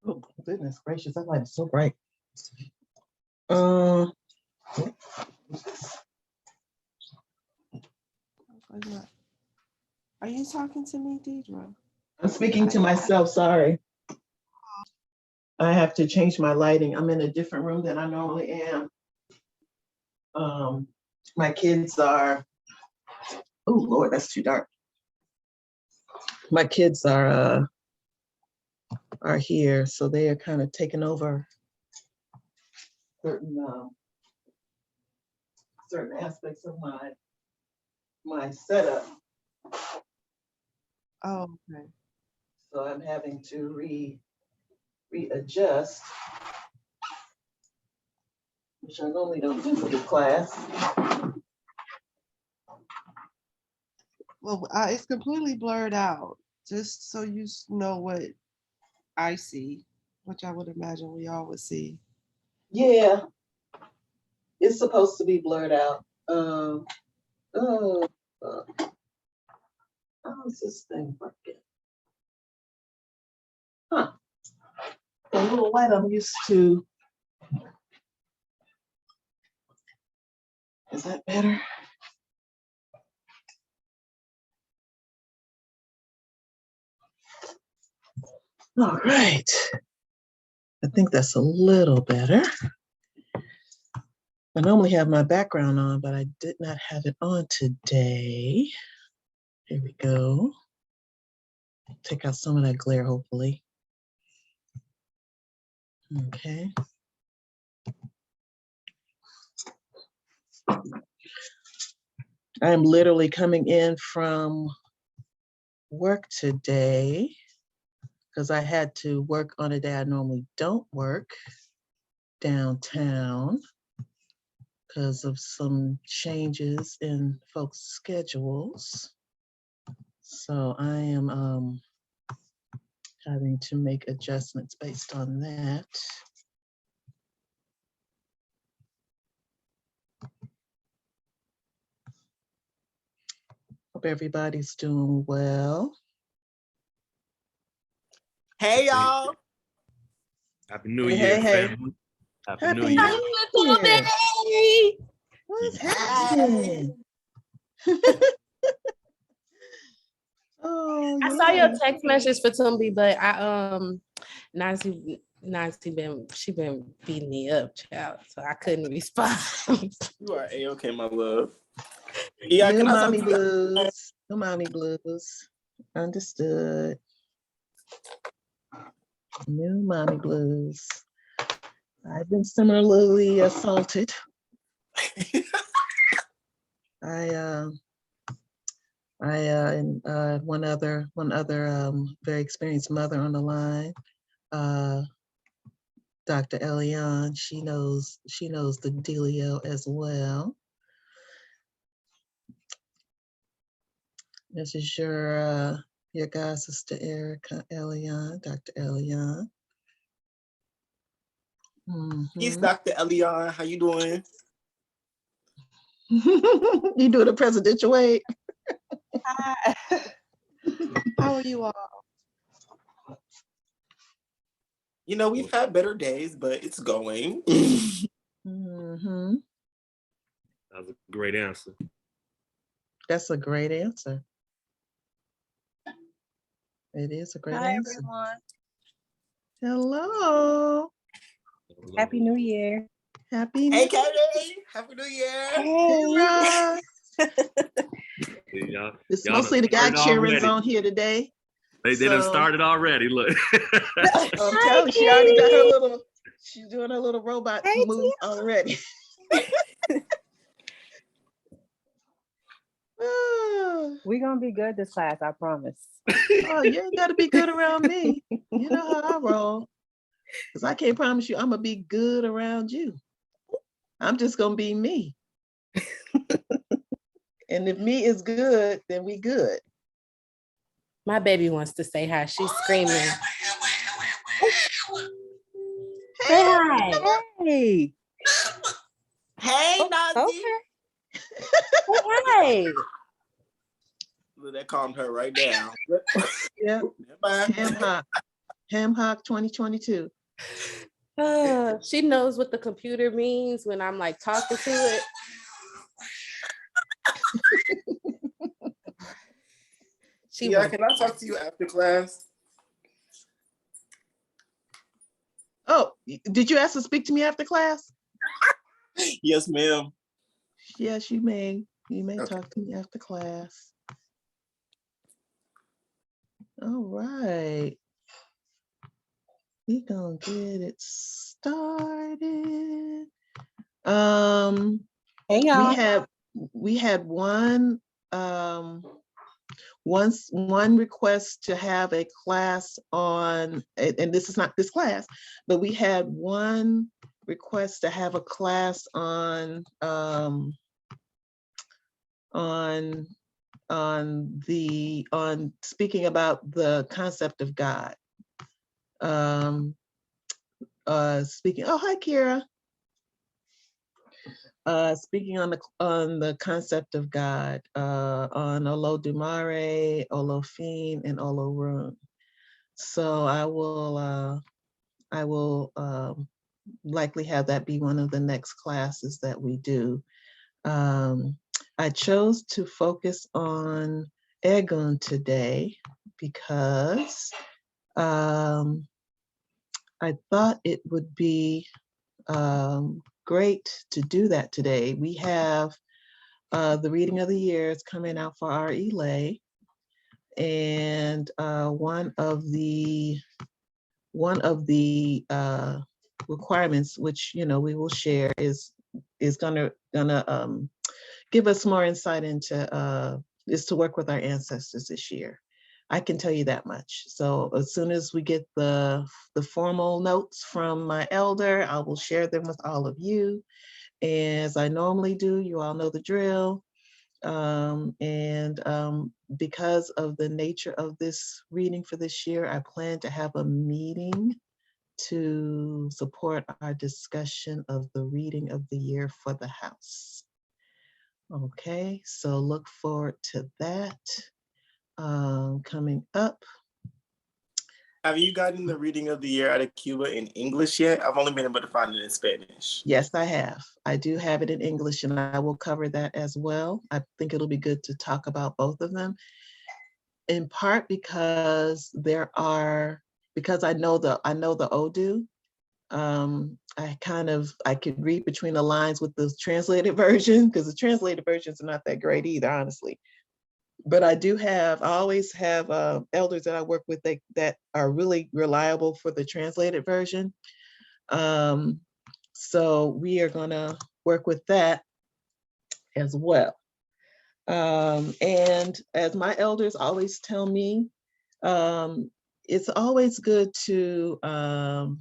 Oh, goodness gracious, that light is so bright. Are you talking to me, Diedre? I'm speaking to myself, sorry. I have to change my lighting. I'm in a different room than I normally am. My kids are, oh Lord, that's too dark. My kids are here, so they are kind of taking over certain aspects of my setup. Oh, okay. So I'm having to readjust, which I normally don't do for the class. Well, it's completely blurred out, just so you know what I see, which I would imagine we all would see. Yeah, it's supposed to be blurred out. How's this thing working? Huh. The little light I'm used to. Is that better? All right. I think that's a little better. I normally have my background on, but I did not have it on today. Here we go. Take out some of that glare, hopefully. Okay. I am literally coming in from work today because I had to work on a day I normally don't work downtown because of some changes in folks' schedules. So I am having to make adjustments based on that. Hope everybody's doing well. Hey, y'all. Happy New Year, hey. family. Happy New Year. What's happening? Oh, I saw your text message for Tumby, but Nancy been beating me up, child, so I couldn't respond. You are A-okay, my love. Yeah, new mommy blues. New mommy blues. Understood. New mommy blues. I've been similarly assaulted. And one other very experienced mother on the line, Dr. Eliane. She knows the dealio as well. This is your god sister Erica Eliane, Dr. Eliane. Yes, Dr. Eliane, how you doing? You do it a presidential way. Hi. How are you all? You know, we've had better days, but it's going. Mm-hmm. That was a great answer. That's a great answer. It is a great answer. Everyone. Hello. Happy New Year. Happy Hey, New Katie. Happy New Year. Hey. It's mostly the guy cheerings on here today. They done started already. Look. I'm telling you, she already got her little. She's doing her little robot move already. We're gonna be good this class, I promise. Oh, you ain't gotta be good around me. You know how I roll. Because I can't promise you I'm gonna be good around you. I'm just gonna be me. And if me is good, then we good. My baby wants to say hi. She's screaming. Hey, Hi. Hey. Hey, Nazi. Okay. Hi. Look, that calmed her right down. Yeah, Never mind. Ham Hock 2022. She knows what the computer means when I'm like talking to it. Yeah, can I talk to you after class? Oh, did you ask to speak to me after class? Yes, ma'am. Yes, you may. You may Okay. talk to me after class. All right. We gonna get it started. Hey, y'all. We had one one request to have a class on, and this is not this class, but we had one request to have a class on speaking about the concept of God. Speaking, oh, hi, Kira. Speaking on the concept of God, on Olodumare, Olofin, and Olorun. So I will likely have that be one of the next classes that we do. I chose to focus on Egun today because I thought it would be great to do that today. We have the reading of the year is coming out for our ELA, and one of the requirements, which we will share, is gonna give us more insight into is to work with our ancestors this year. I can tell you that much. So as soon as we get the formal notes from my elder, I will share them with all of you. As I normally do, you all know the drill. Because of the nature of this reading for this year, I plan to have a meeting to support our discussion of the reading of the year for the house. Okay, so look forward to that coming up. Have you gotten the reading of the year out of Cuba in English yet? I've only been able to find it in Spanish. Yes, I have. I do have it in English, and I will cover that as well. I think it'll be good to talk about both of them, in part because I know the Odu. I could read between the lines with the translated version, because the translated versions are not that great either, honestly. But I always have elders that I work with that are really reliable for the translated version. So we are gonna work with that as well. And as my elders always tell me, it's always good to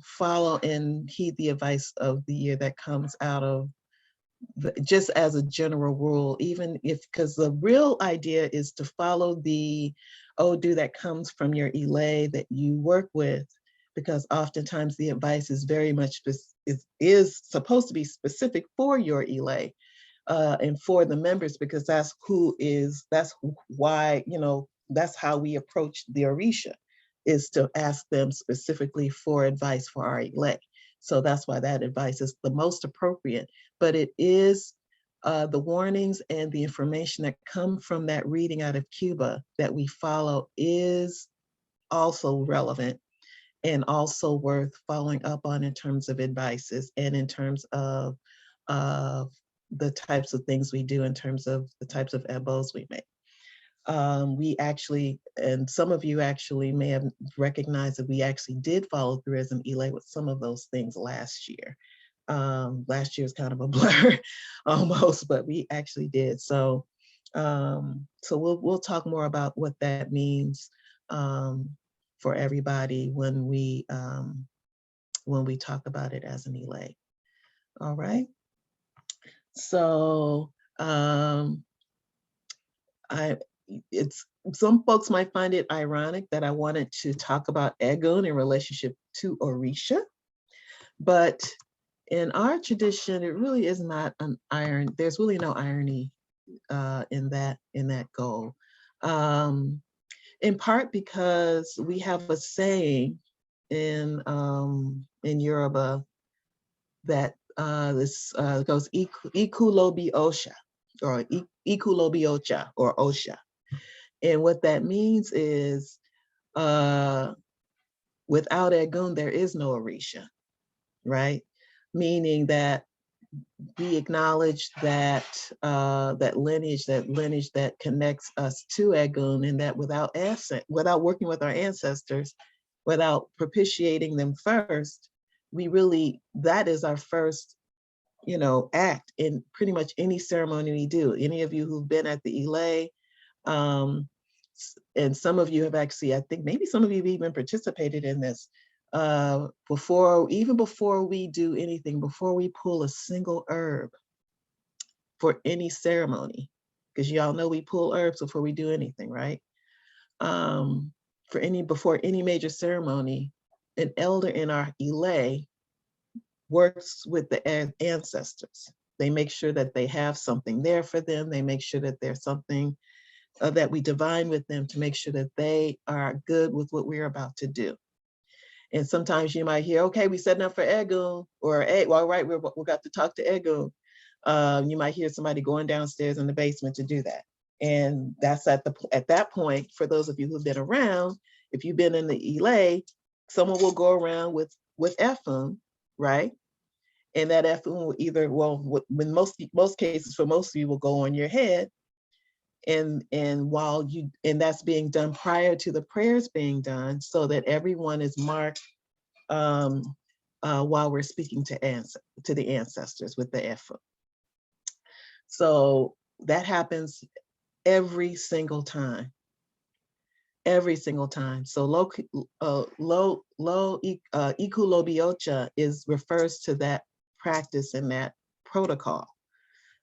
follow and heed the advice of the year that comes out of just as a general rule, even because the real idea is to follow the Odu that comes from your Elay that you work with, because oftentimes the advice is very much is supposed to be specific for your Elay and for the members, because that's why, that's how we approach the Orisha, is to ask them specifically for advice for our Elay. So that's why that advice is the most appropriate. But it is the warnings and the information that come from that reading out of Cuba that we follow is also relevant and also worth following up on in terms of advices and in terms of the types of things we do, in terms of the types of ebos we make. We actually, and some of you actually may have recognized that we actually did follow through as an Elay with some of those things last year. Last year was kind of a blur almost, but we actually did. So we'll talk more about what that means for everybody when we talk about it as an Elay. All right. So some folks might find it ironic that I wanted to talk about Egun in relationship to Orisha, but in our tradition, it really is not an iron. There's really no irony in that goal. In part because we have a saying in Yoruba that this goes iku lobi osha, or iku lobi ocha, or osha. And what that means is without Egun, there is no Orisha, right? Meaning that we acknowledge that that lineage that connects us to Egun, and that without working with our ancestors, without propitiating them first, that is our first, act in pretty much any ceremony we do. Any of you who've been at the Ile, and some of you have actually, I think maybe some of you have even participated in this, before we do anything, before we pull a single herb for any ceremony, because y'all know we pull herbs before we do anything, right? Before any major ceremony, an elder in our Ile works with the ancestors. They make sure that they have something there for them. They make sure that there's something that we divine with them to make sure that they are good with what we're about to do. And sometimes you might hear, okay, we setting up for Egun, or hey, well, right, we got to talk to Egun. You might hear somebody going downstairs in the basement to do that. And that's at that point, for those of you who've been around, if you've been in the Ile, someone will go around with Efun, right? And that Efun will either, in most cases, for most of you, will go on your head. And that's being done prior to the prayers being done, so that everyone is marked while we're speaking to the ancestors with the Efun. So that happens every single time. Every single time. So iku lobiocha refers to that practice and that protocol,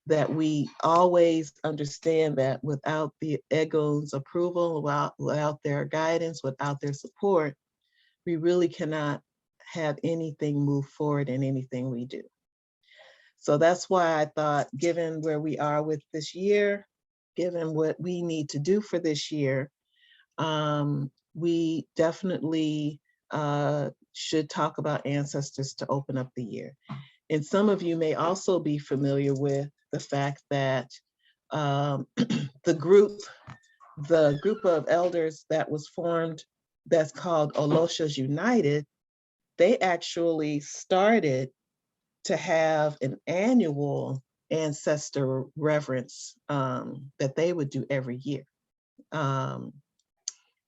that we always understand that without the Egun's approval, without their guidance, without their support, we really cannot have anything move forward in anything we do. So that's why I thought, given where we are with this year, given what we need to do for this year, we definitely should talk about ancestors to open up the year. And some of you may also be familiar with the fact that the group of elders that was formed, that's called Oloshas United, they actually started to have an annual ancestor reverence that they would do every year.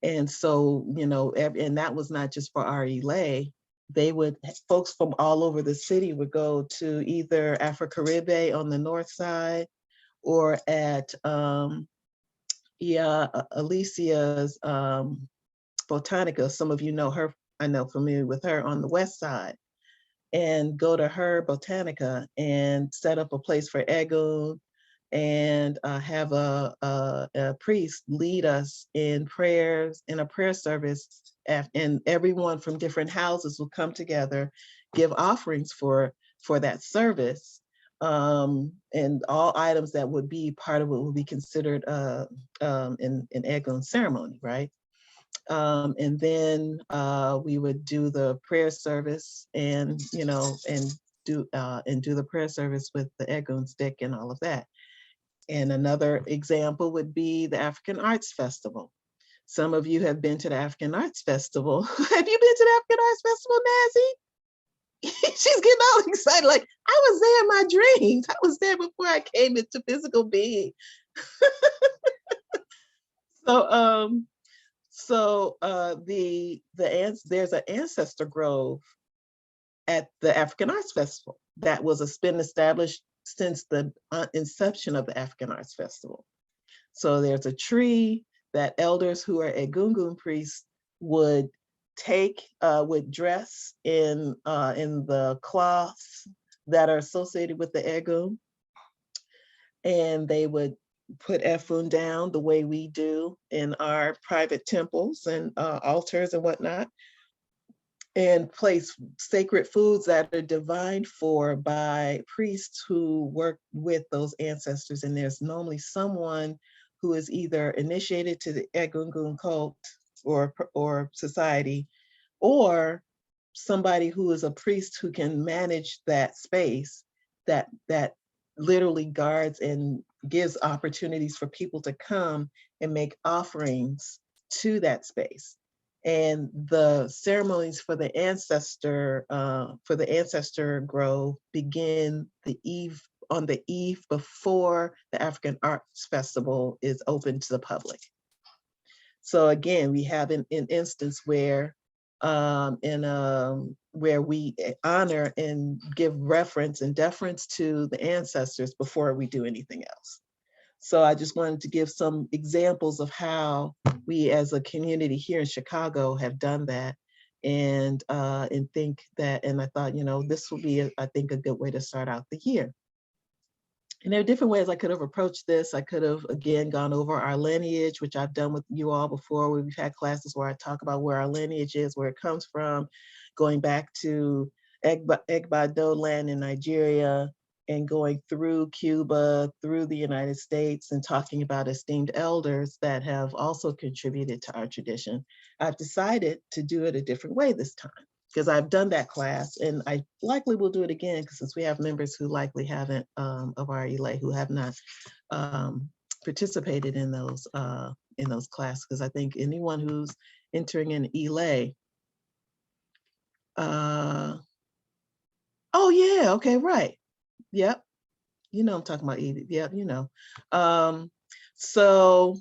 And so, and that was not just for our Ile. Folks from all over the city would go to either Afro-Caribe on the north side, or at Alicia's Botanica. Some of you know her, I know, familiar with her, on the west side, and go to her Botanica and set up a place for Egun, and have a priest lead us in prayers, in a prayer service, and everyone from different houses will come together, give offerings for that service, and all items that would be part of what would be considered an Egun ceremony, right? And then we would do the prayer service, and do the prayer service with the Egun stick and all of that. And another example would be the African Arts Festival. Some of you have been to the African Arts Festival. Have you been to the African Arts Festival, Nazzy? She's getting all excited, like, I was there in my dreams. I was there before I came into physical being. There's an ancestor grove at the African Arts Festival that been established since the inception of the African Arts Festival. So there's a tree that elders who are Egungun priests would dress in the cloths that are associated with the Egun, and they would put Efun down the way we do in our private temples and altars and whatnot. and place sacred foods that are divined for by priests who work with those ancestors. And there's normally someone who is either initiated to the Egungun cult or society, or somebody who is a priest who can manage that space, that literally guards and gives opportunities for people to come and make offerings to that space. And the ceremonies for the ancestor grove begin on the eve before the African Arts Festival is open to the public. So again, we have an instance where where we honor and give reference and deference to the ancestors before we do anything else. So I just wanted to give some examples of how we as a community here in Chicago have done that, and think that, and I thought, this will be, I think, a good way to start out the year. And there are different ways I could have approached this. I could have, again, gone over our lineage, which I've done with you all before. We've had classes where I talk about where our lineage is, where it comes from, going back to Egbado land in Nigeria, and going through Cuba, through the United States, and talking about esteemed elders that have also contributed to our tradition. I've decided to do it a different way this time, because I've done that class, and I likely will do it again, because since we have members who likely haven't, of our ELA, who have not participated in those classes, because I think anyone who's entering an ELA, oh yeah, okay, right, yep, I'm talking about Edith, yep, so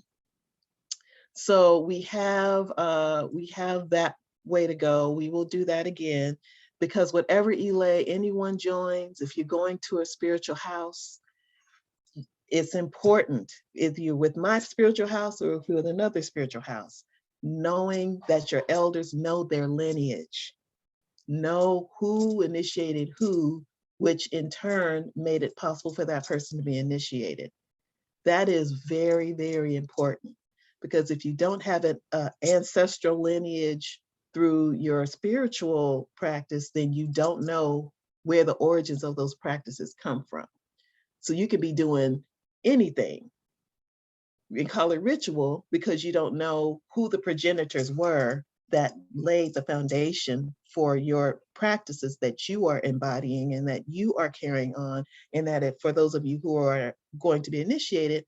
we have that way to go. We will do that again, because whatever ELA anyone joins, if you're going to a spiritual house, it's important, if you're with my spiritual house or if you're with another spiritual house, knowing that your elders know their lineage, know who initiated who, which in turn made it possible for that person to be initiated. That is very, very important, because if you don't have an ancestral lineage through your spiritual practice, then you don't know where the origins of those practices come from. So you could be doing anything and call it ritual, because you don't know who the progenitors were that laid the foundation for your practices that you are embodying and that you are carrying on, and that for those of you who are going to be initiated,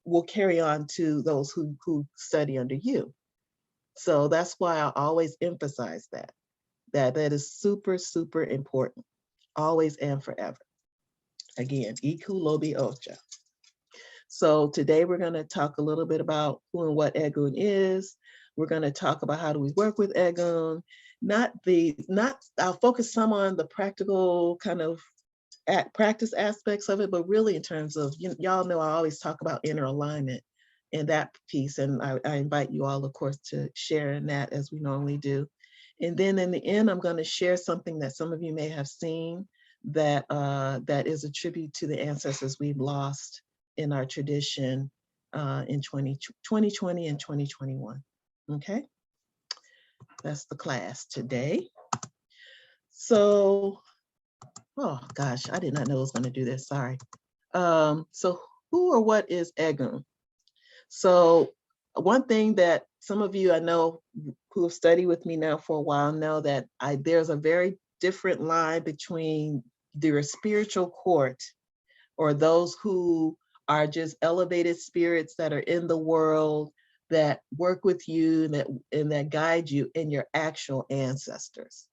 will carry on to those who study under you. So that's why I always emphasize that is super, super important, always and forever. Again, Iku Lobi Ocha. So today we're going to talk a little bit about who and what Egun is. We're going to talk about how do we work with Egun. I'll focus some on the practical kind of practice aspects of it, but really in terms of, y'all know I always talk about inner alignment in that piece, and I invite you all, of course, to share in that as we normally do. And then in the end, I'm going to share something that some of you may have seen that is a tribute to the ancestors we've lost in our tradition in 2020 and 2021. Okay, that's the class today. So, oh gosh, I did not know I was going to do this, sorry. So who or what is Egun? So one thing that some of you I know who have studied with me now for a while know that there's a very different line between your spiritual court, or those who are just elevated spirits that are in the world, that work with you and that guide you, and your actual ancestors.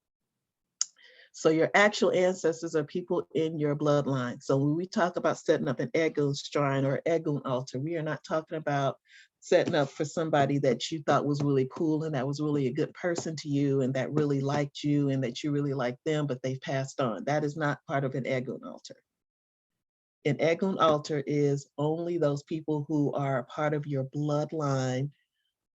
So your actual ancestors are people in your bloodline. So when we talk about setting up an Egun shrine or Egun altar, we are not talking about setting up for somebody that you thought was really cool and that was really a good person to you and that really liked you and that you really liked them, but they've passed on. That is not part of an Egun altar. An Egun altar is only those people who are a part of your bloodline,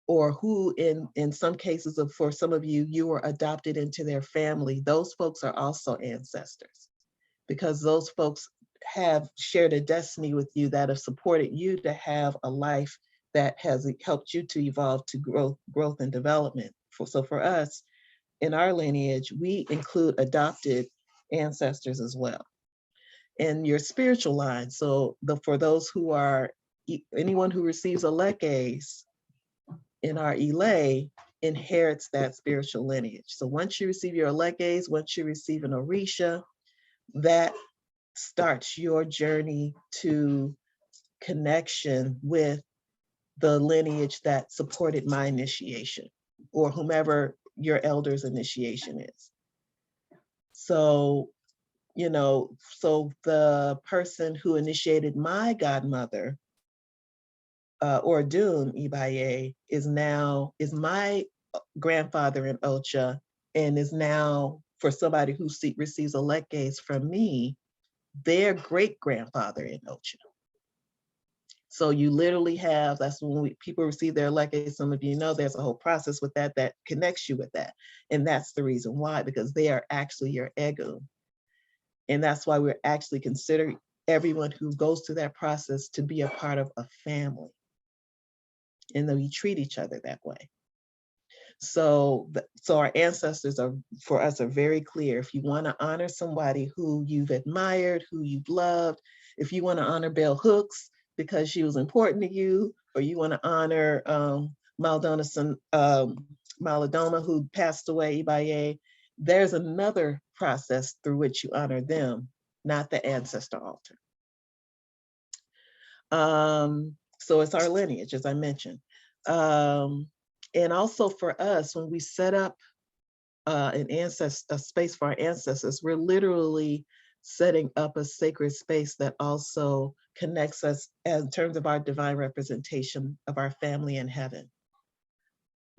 or who in some cases, for some of you, you were adopted into their family. Those folks are also ancestors, because those folks have shared a destiny with you that have supported you to have a life that has helped you to evolve to growth and development. So for us, in our lineage, we include adopted ancestors as well. And your spiritual line. So for those who are, anyone who receives a lekes in our Ile inherits that spiritual lineage. So once you receive your lekes, once you receive an Orisha, that starts your journey to connection with the lineage that supported my initiation, or whomever your elder's initiation is. So, so the person who initiated my godmother, or Dun Ibaye, is my grandfather in Ocha, and is now, for somebody who receives a lekes from me, their great grandfather in Ocha. So you literally have, that's when people receive their lekes. Some of you know there's a whole process with that connects you with that. And that's the reason why, because they are actually your egu. And that's why we're actually considering everyone who goes through that process to be a part of a family. And then we treat each other that way. So our ancestors for us are very clear. If you want to honor somebody who you've admired, who you've loved, if you want to honor Bell Hooks because she was important to you, or you want to honor Maladoma, who passed away, Ibaye, there's another process through which you honor them, not the ancestor altar. So it's our lineage, as I mentioned. And also for us, when we set up a space for our ancestors, we're literally setting up a sacred space that also connects us in terms of our divine representation of our family in heaven.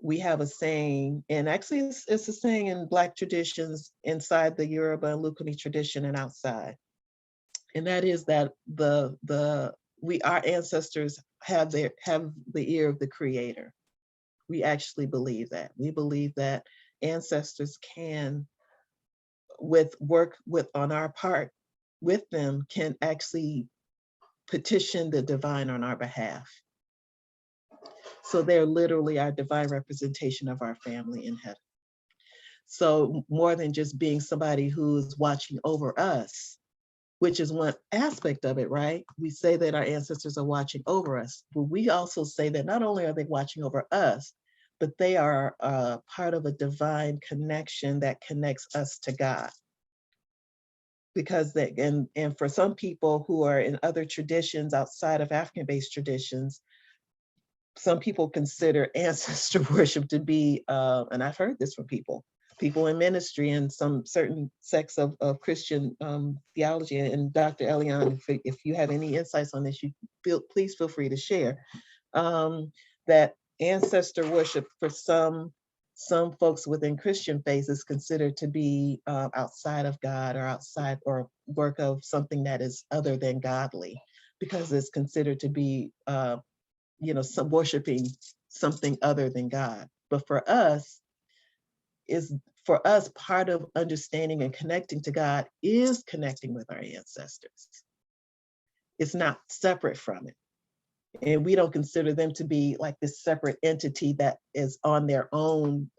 We have a saying, and actually it's a saying in Black traditions, inside the Yoruba and Lukumi tradition and outside. And that is that our ancestors have the ear of the Creator. We actually believe that. We believe that ancestors can, on our part with them, can actually petition the divine on our behalf. So they're literally our divine representation of our family in heaven. So more than just being somebody who's watching over us, which is one aspect of it, right? We say that our ancestors are watching over us, but we also say that not only are they watching over us, but they are part of a divine connection that connects us to God. Because and for some people who are in other traditions outside of African-based traditions, some people consider ancestor worship to be, and I've heard this from people in ministry and some certain sects of Christian theology. And Dr. Elian, if you have any insights on this, please feel free to share. That ancestor worship for some folks within Christian faith is considered to be outside of God, or outside, or work of something that is other than godly, because it's considered to be some worshiping something other than God. But for us, part of understanding and connecting to God is connecting with our ancestors. It's not separate from it. And we don't consider them to be like this separate entity that is on their own,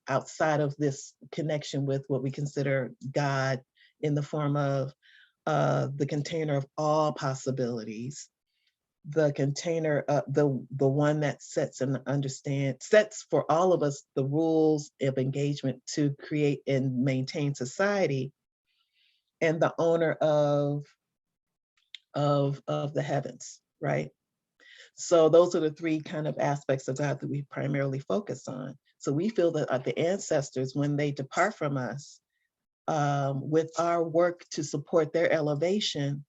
outside of this connection with what we consider God in the form of the container of all possibilities, the container, the one that sets for all of us the rules of engagement to create and maintain society, and the owner of the heavens, right? So those are the three kind of aspects of God that we primarily focus on. So we feel that the ancestors, when they depart from us, with our work to support their elevation,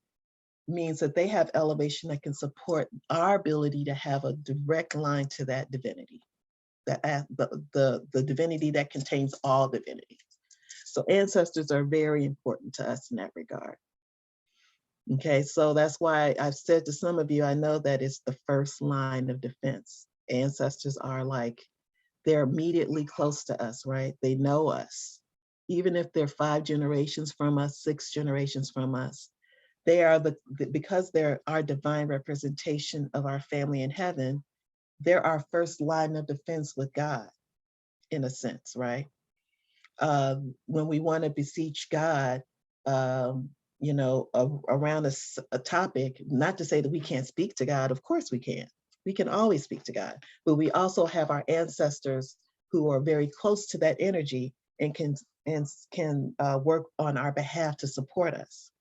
means that they have elevation that can support our ability to have a direct line to that divinity, the divinity that contains all divinity. So ancestors are very important to us in that regard. Okay, so that's why I've said to some of you, I know that it's the first line of defense. Ancestors are they're immediately close to us, right? They know us. Even if they're 5 generations from us, 6 generations from us, they are because they're our divine representation of our family in heaven, they're our first line of defense with God, in a sense, right? when we want to beseech God, you know, around a topic, not to say that we can't speak to God, of course we can. We can always speak to God, but we also have our ancestors who are very close to that energy and can work on our behalf to support us.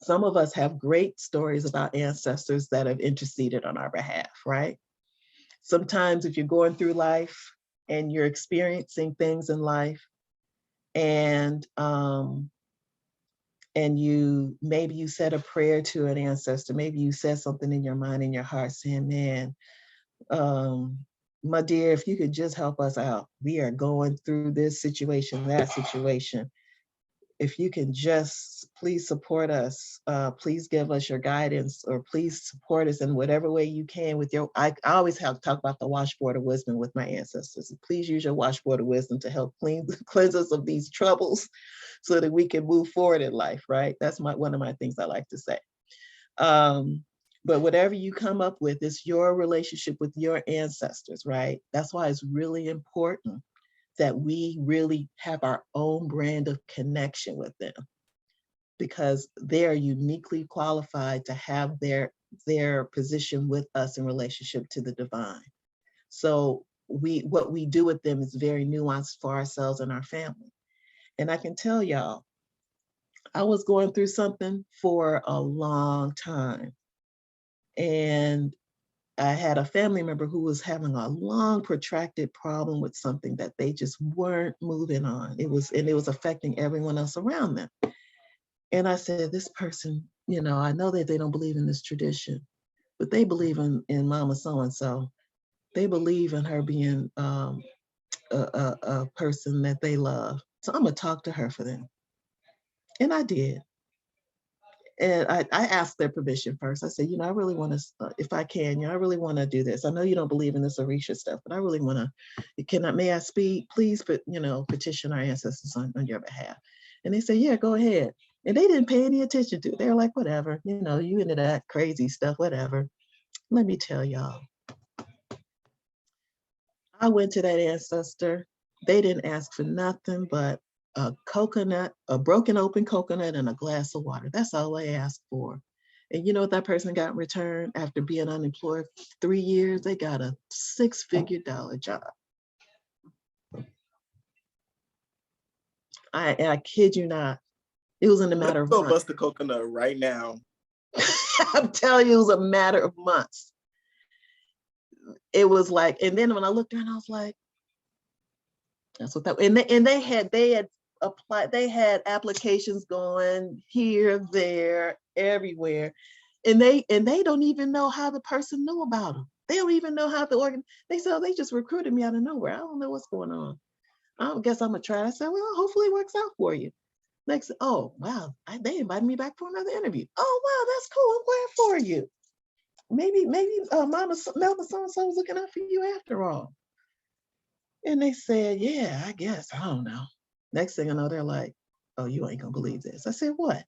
Some of us have great stories about ancestors that have interceded on our behalf, right? Sometimes if you're going through life and you're experiencing things in life, and maybe you said a prayer to an ancestor, maybe you said something in your mind, in your heart, saying, man, my dear, if you could just help us out. We are going through this situation, that situation. If you can just please support us, please give us your guidance, or please support us in whatever way you can with your, I always have to talk about the washboard of wisdom with my ancestors. Please use your washboard of wisdom to help cleanse us of these troubles so that we can move forward in life, right? That's one of my things I like to say. But whatever you come up with, it's your relationship with your ancestors, right? That's why it's really important that we really have our own brand of connection with them, because they are uniquely qualified to have their position with us in relationship to the divine. So what we do with them is very nuanced for ourselves and our family. And I can tell y'all, I was going through something for a long time. And I had a family member who was having a long, protracted problem with something that they just weren't moving on. It was affecting everyone else around them. And I said, this person, you know, I know that they don't believe in this tradition, but they believe in Mama so-and-so. They believe in her being a person that they love. So I'm gonna talk to her for them. And I did. And I asked their permission first. I said, you know, I really want to, if I can, you know, I really want to do this. I know you don't believe in this Orisha stuff, but I really want to, may I speak? Please, but you know, petition our ancestors on your behalf. And they said, yeah, go ahead. And they didn't pay any attention to it. They were like, whatever, you know, you into that crazy stuff, whatever. Let me tell y'all, I went to that ancestor. They didn't ask for nothing but a coconut, a broken open coconut, and a glass of water. That's all they asked for. And you know what that person got in return after being unemployed 3 years? They got a $6-figure job. I kid you not. It was in a matter of Go months. bust the coconut right now. I'm telling you, it was a matter of months. It was like, and then when I looked around, I was like, that's what that, and they had applied, they had applications going here, there, everywhere. And they don't even know how the person knew about them. They don't even know how the they said, oh, they just recruited me out of nowhere. I don't know what's going on. I guess I'm gonna try. I said, well, hopefully it works out for you. Next, oh wow, they invited me back for another interview. Oh wow, that's cool. I'm glad for you. Maybe Mama Melba so-and-so was looking out for you after all. And they said, yeah, I guess, I don't know. Next thing I know, they're like, oh, you ain't gonna believe this. I said, what?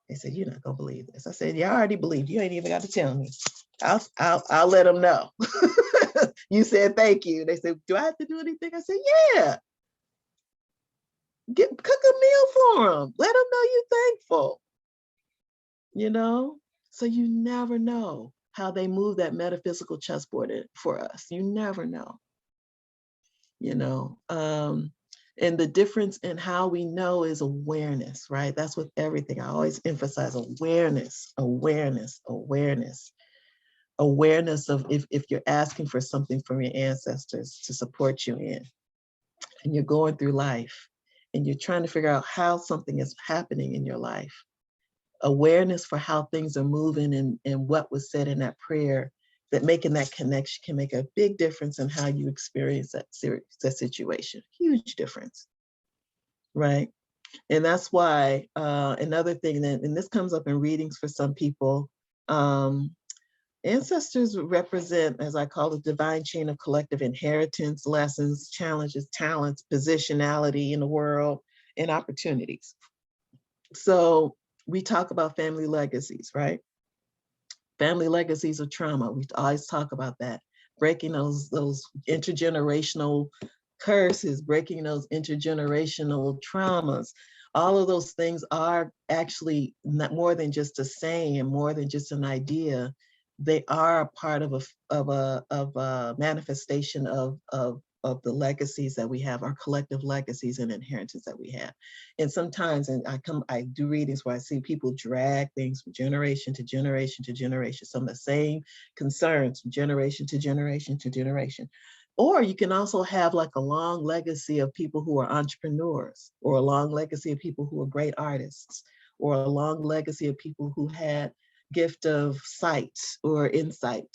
They said, you're not gonna believe this. I said, yeah, I already believed. You ain't even got to tell me. I'll let them know. You said, thank you. They said, do I have to do anything? I said, yeah. Cook a meal for them. Let them know you're thankful. You know? So you never know how they move that metaphysical chessboard for us. You never know. You know, and the difference in how we know is awareness, right? That's with everything. I always emphasize awareness, awareness, awareness. Awareness of if you're asking for something from your ancestors to support you in, and you're going through life, and you're trying to figure out how something is happening in your life. Awareness for how things are moving and what was said in that prayer, that making that connection can make a big difference in how you experience that situation. Huge difference, right? And that's why another thing that, and this comes up in readings for some people, ancestors represent, as I call it, divine chain of collective inheritance, lessons, challenges, talents, positionality in the world, and opportunities. So we talk about family legacies, right? Family legacies of trauma. We always talk about that. Breaking those intergenerational curses, breaking those intergenerational traumas. All of those things are actually not more than just a saying and more than just an idea. They are a part of a manifestation of the legacies that we have, our collective legacies and inheritance that we have. And sometimes, and I do readings where I see people drag things from generation to generation to generation, some of the same concerns from generation to generation to generation. Or you can also have like a long legacy of people who are entrepreneurs, or a long legacy of people who are great artists, or a long legacy of people who had gift of sight or insight,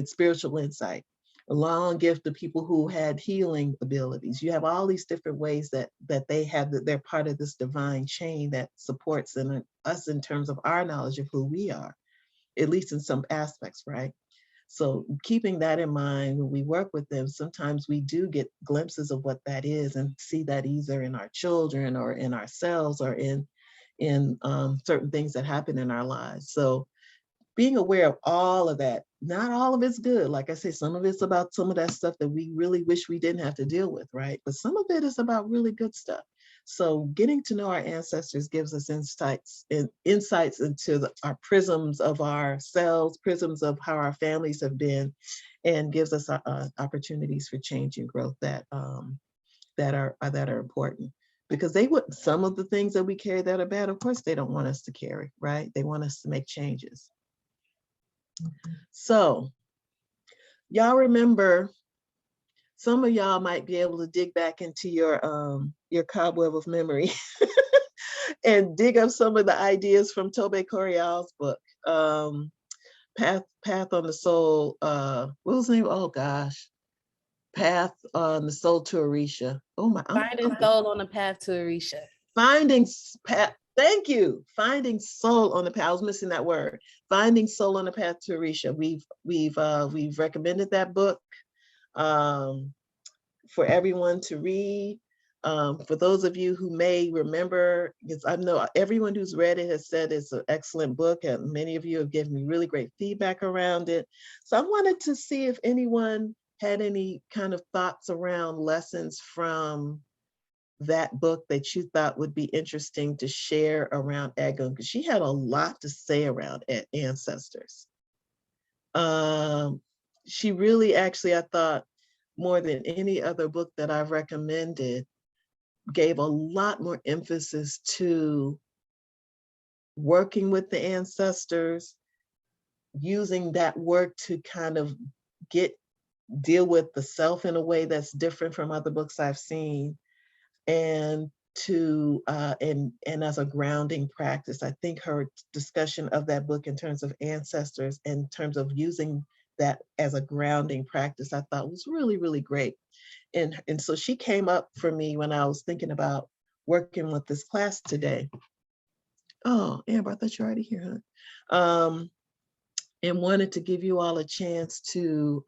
spiritual insight, a long gift of people who had healing abilities. You have all these different ways that they have, that they're part of this divine chain that supports us in terms of our knowledge of who we are, at least in some aspects, right? So keeping that in mind, when we work with them, sometimes we do get glimpses of what that is and see that either in our children or in ourselves or in certain things that happen in our lives. So being aware of all of that, not all of it's good. Like I say, some of it's about some of that stuff that we really wish we didn't have to deal with, right? But some of it is about really good stuff. So getting to know our ancestors gives us insights into our prisms of ourselves, prisms of how our families have been, and gives us opportunities for change and growth that are important. Because some of the things that we carry that are bad, of course, they don't want us to carry, right? They want us to make changes. So y'all remember, some of y'all might be able to dig back into your cobweb of memory and dig up some of the ideas from Tobe Corial's book, Path on the Soul. What was the name? Oh gosh, Path on the Soul to Orisha. Oh my! Finding Soul on the Path to Orisha. Thank you. Finding Soul on the Path. I was missing that word. Finding Soul on the Path to Orisha. We've recommended that book for everyone to read. For those of you who may remember, because I know everyone who's read it has said it's an excellent book, and many of you have given me really great feedback around it. So I wanted to see if anyone had any kind of thoughts around lessons from that book that you thought would be interesting to share around Egun, because she had a lot to say around ancestors. She really, actually, I thought, more than any other book that I've recommended, gave a lot more emphasis to working with the ancestors, using that work to kind of deal with the self in a way that's different from other books I've seen, and as a grounding practice. I think her discussion of that book in terms of ancestors, in terms of using that as a grounding practice, I thought was really, really great. And so she came up for me when I was thinking about working with this class today. Oh, Amber, I thought you were already here, huh? And wanted to give you all a chance to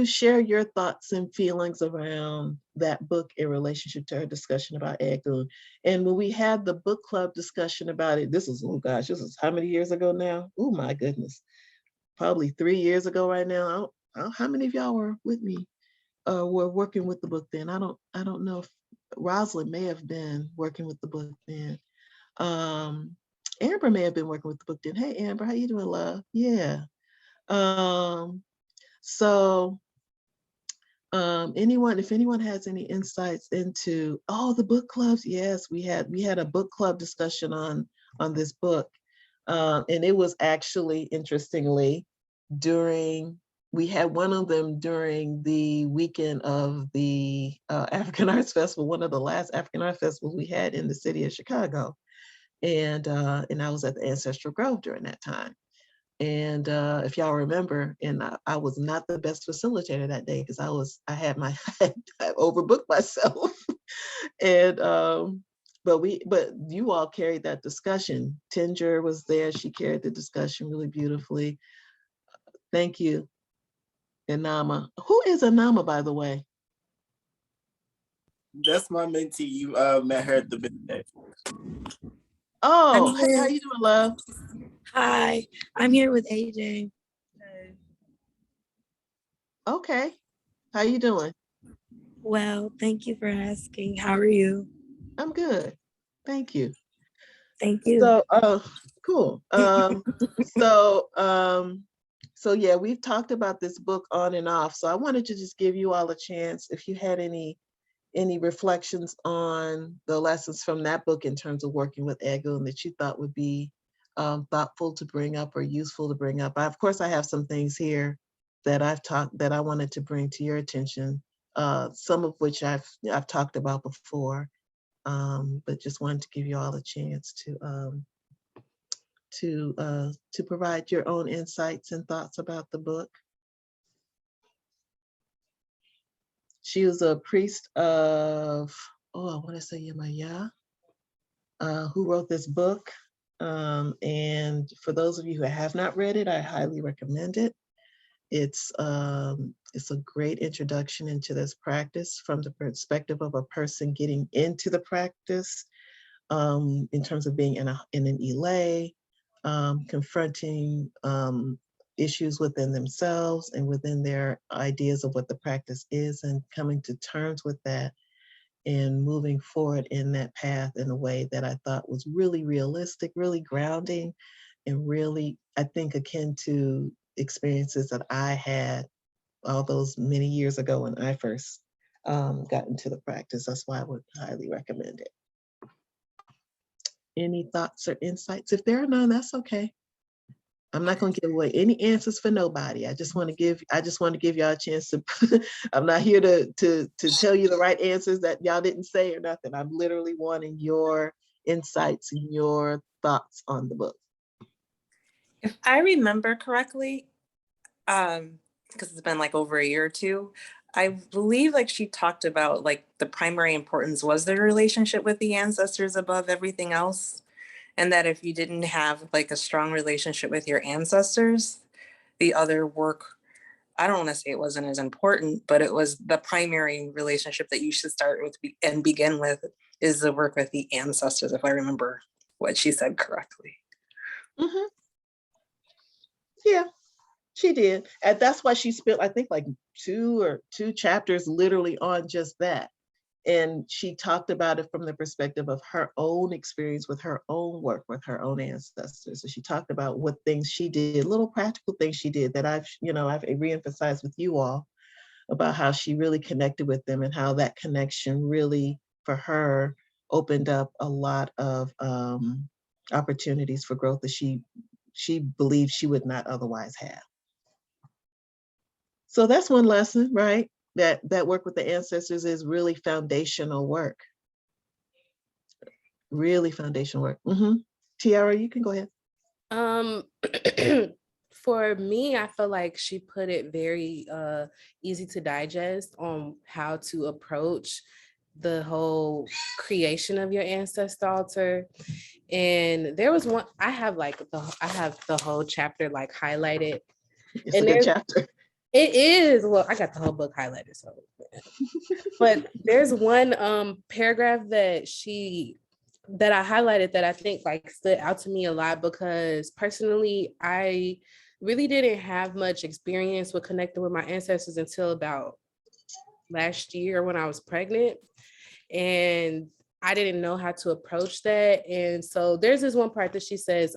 share your thoughts and feelings around that book in relationship to our discussion about Egun. And when we had the book club discussion about it, this was how many years ago now? Oh my goodness, probably 3 years ago right now. How many of y'all were with me? Were working with the book then? I don't know if Rosalind may have been working with the book then. Amber may have been working with the book then. Hey Amber, how you doing, love? Yeah. So if anyone has any insights into the book clubs, yes, we had a book club discussion on this book, and it was actually, interestingly, we had one of them during the weekend of the African Arts Festival, one of the last African Arts Festivals we had in the city of Chicago, and I was at the Ancestral Grove during that time. And if y'all remember, and I was not the best facilitator that day because I had overbooked myself. And but you all carried that discussion. Tinger was there; she carried the discussion really beautifully. Thank you, Anama. Who is Anama, by the way? That's my mentee. You met her at the business. Oh, how you doing, love? Hi, I'm here with AJ. Okay, how you doing? Well, thank you for asking. How are you? I'm good. Thank you. Thank you. So, cool. So, so yeah, we've talked about this book on and off. So I wanted to just give you all a chance if you had any reflections on the lessons from that book in terms of working with Egun that you thought would be thoughtful to bring up or useful to bring up. Of course, I have some things here that that I wanted to bring to your attention. Some of which I've talked about before, but just wanted to give you all a chance to provide your own insights and thoughts about the book. She was a priest of, I want to say Yamaya, who wrote this book. And for those of you who have not read it, I highly recommend it. It's a great introduction into this practice from the perspective of a person getting into the practice, in terms of being in an ELA, confronting issues within themselves and within their ideas of what the practice is, and coming to terms with that and moving forward in that path in a way that I thought was really realistic, really grounding, and really, I think, akin to experiences that I had all those many years ago when I first got into the practice. That's why I would highly recommend it. Any thoughts or insights? If there are none, that's okay. I'm not going to give away any answers for nobody. I just want to give y'all a chance to, I'm not here to tell you the right answers that y'all didn't say or nothing. I'm literally wanting your insights and your thoughts on the book. If I remember correctly, because it's been like over a year or two, I believe like she talked about like the primary importance was the relationship with the ancestors above everything else. And that if you didn't have like a strong relationship with your ancestors, the other work, I don't want to say it wasn't as important, but it was the primary relationship that you should start with and begin with is the work with the ancestors, if I remember what she said correctly. Mm-hmm. Yeah, she did. And that's why she spent, I think, like two chapters literally on just that. And she talked about it from the perspective of her own experience with her own work with her own ancestors. So she talked about what things she did, little practical things she did that I've reemphasized with you all about how she really connected with them and how that connection really, for her, opened up a lot of opportunities for growth that she believed she would not otherwise have. So that's one lesson, right? That work with the ancestors is really foundational work. Really foundational work. Mm-hmm. Tiara, you can go ahead. For me, I feel like she put it very easy to digest on how to approach the whole creation of your ancestor altar. And there was one, I have the whole chapter like highlighted. It's a good chapter. It is. Well, I got the whole book highlighted, so. But there's one paragraph that I highlighted that I think like stood out to me a lot, because personally, I really didn't have much experience with connecting with my ancestors until about last year when I was pregnant. And I didn't know how to approach that. And so there's this one part that she says,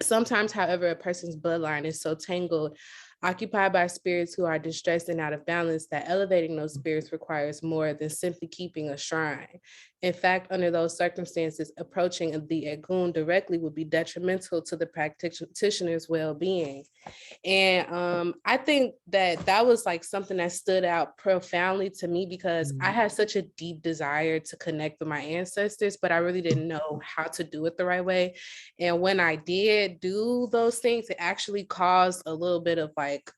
sometimes, however, a person's bloodline is so tangled, occupied by spirits who are distressed and out of balance, that elevating those spirits requires more than simply keeping a shrine. In fact, under those circumstances, approaching the Egun directly would be detrimental to the practitioner's well-being. And I think that was like something that stood out profoundly to me, because I had such a deep desire to connect with my ancestors, but I really didn't know how to do it the right way. And when I did do those things, it actually caused a little bit of like,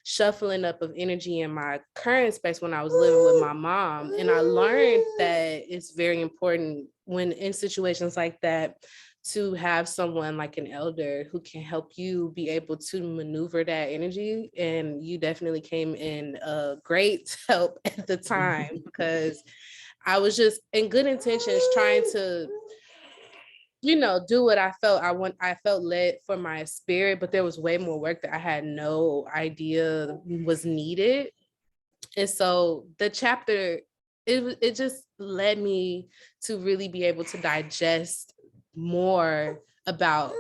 shuffling up of energy in my current space when I was living with my mom. And I learned that it's very important when in situations like that to have someone like an elder who can help you be able to maneuver that energy. And you definitely came in a great help at the time, because I was just in good intentions trying to, do what I felt I felt led for my spirit, but there was way more work that I had no idea was needed. And so the chapter, it just led me to really be able to digest more about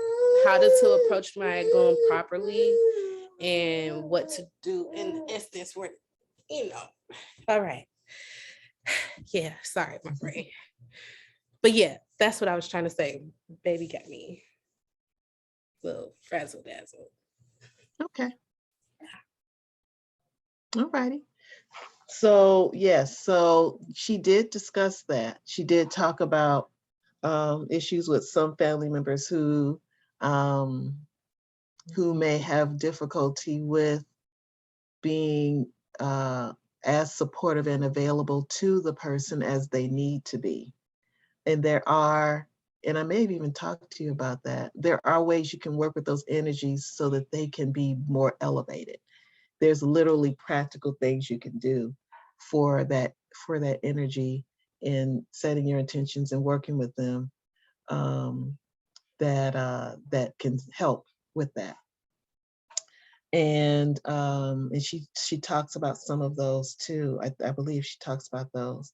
how to approach my going properly and what to do in the instance where, all right. Yeah, sorry, my brain. But yeah, that's what I was trying to say. Baby got me a little frazzle dazzle. Okay. All righty. So yes, so she did discuss that. She did talk about issues with some family members who may have difficulty with being as supportive and available to the person as they need to be. And there are, and I may have even talked to you about that, there are ways you can work with those energies so that they can be more elevated. There's literally practical things you can do for that energy in setting your intentions and working with them that can help with that. And she talks about some of those too. I believe she talks about those.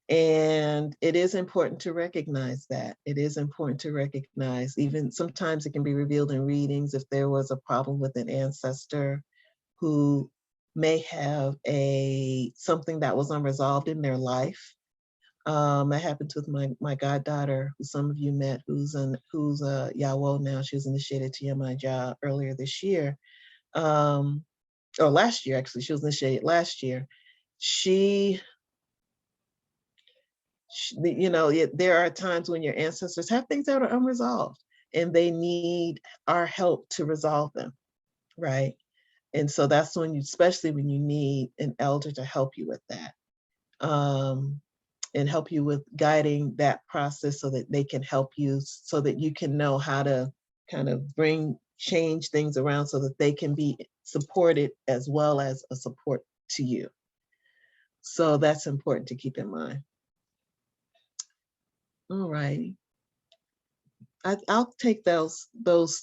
And it is important to recognize that. It is important to recognize, even sometimes it can be revealed in readings if there was a problem with an ancestor who may have something that was unresolved in their life. That happened with my goddaughter, who some of you met, who's a Yawo now. She was initiated to Yamaja earlier this year, or last year actually. She was initiated last year. There are times when your ancestors have things that are unresolved and they need our help to resolve them, right? And so that's when especially when you need an elder to help you with that, and help you with guiding that process so that they can help you, so that you can know how to kind of change things around so that they can be supported as well as a support to you. So that's important to keep in mind. All righty. I'll take those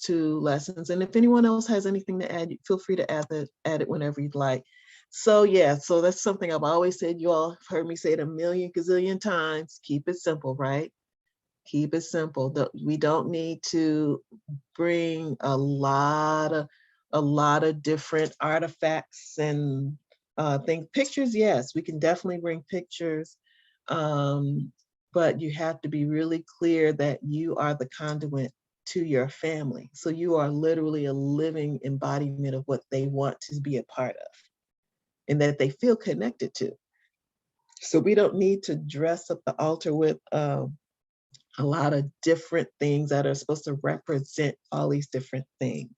two lessons. And if anyone else has anything to add, feel free to add it whenever you'd like. So yeah, so that's something I've always said. You all have heard me say it a million gazillion times. Keep it simple, right? Keep it simple. We don't need to bring a lot of different artifacts and things. Pictures, yes, we can definitely bring pictures. But you have to be really clear that you are the conduit to your family. So you are literally a living embodiment of what they want to be a part of and that they feel connected to. So we don't need to dress up the altar with a lot of different things that are supposed to represent all these different things.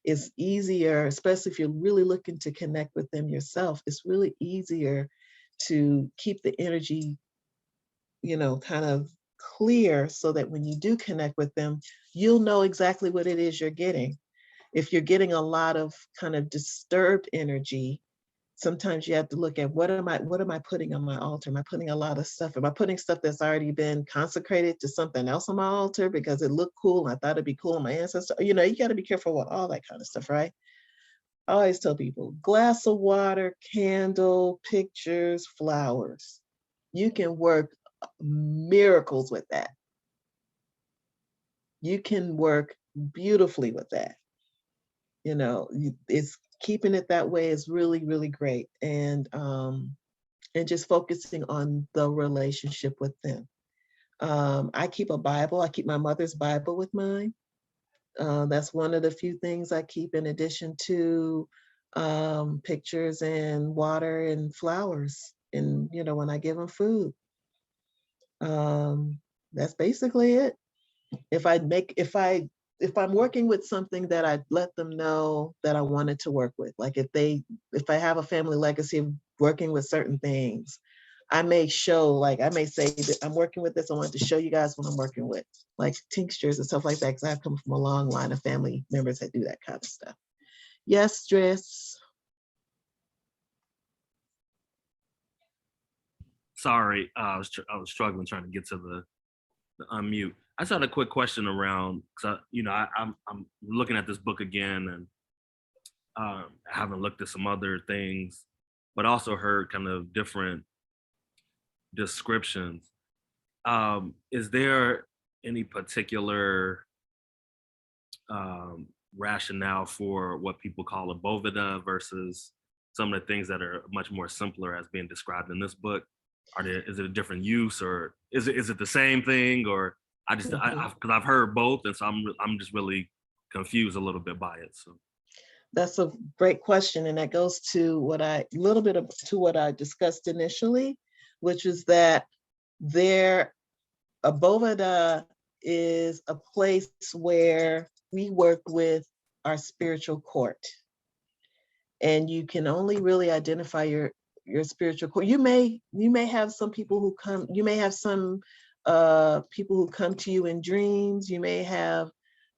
It's easier, especially if you're really looking to connect with them yourself, it's really easier to keep the energy kind of clear so that when you do connect with them, you'll know exactly what it is you're getting. If you're getting a lot of kind of disturbed energy, sometimes you have to look at what am I putting on my altar? Am I putting a lot of stuff? Am I putting stuff that's already been consecrated to something else on my altar because it looked cool and I thought it'd be cool on my ancestor? You got to be careful with all that kind of stuff, right? I always tell people, glass of water, candle, pictures, flowers. You can work miracles with that. You can work beautifully with that. It's keeping it that way is really, really great. And just focusing on the relationship with them. I keep a Bible. I keep my mother's Bible with mine. That's one of the few things I keep in addition to pictures and water and flowers. And, when I give them food. That's basically it. If I'm working with something that I let them know that I wanted to work with, like if I have a family legacy of working with certain things, I may say that I'm working with this. I want to show you guys what I'm working with, like tinctures and stuff like that, because I've come from a long line of family members that do that kind of stuff. Yes, Dress. Sorry, I was struggling trying to get to the unmute. I just had a quick question around, because I'm looking at this book again, and Haven't looked at some other things, but also heard kind of different descriptions. Is there any particular rationale for what people call a bovida versus some of the things that are much more simpler as being described in this book? Is it a different use, or is it the same thing? Or because I've heard both, and so I'm just really confused a little bit by it. So that's a great question, and that goes to what I discussed initially, which is that a bovida is a place where we work with our spiritual court, and you can only really identify your spiritual court. You may have some people who come. You may have some people who come to you in dreams. You may have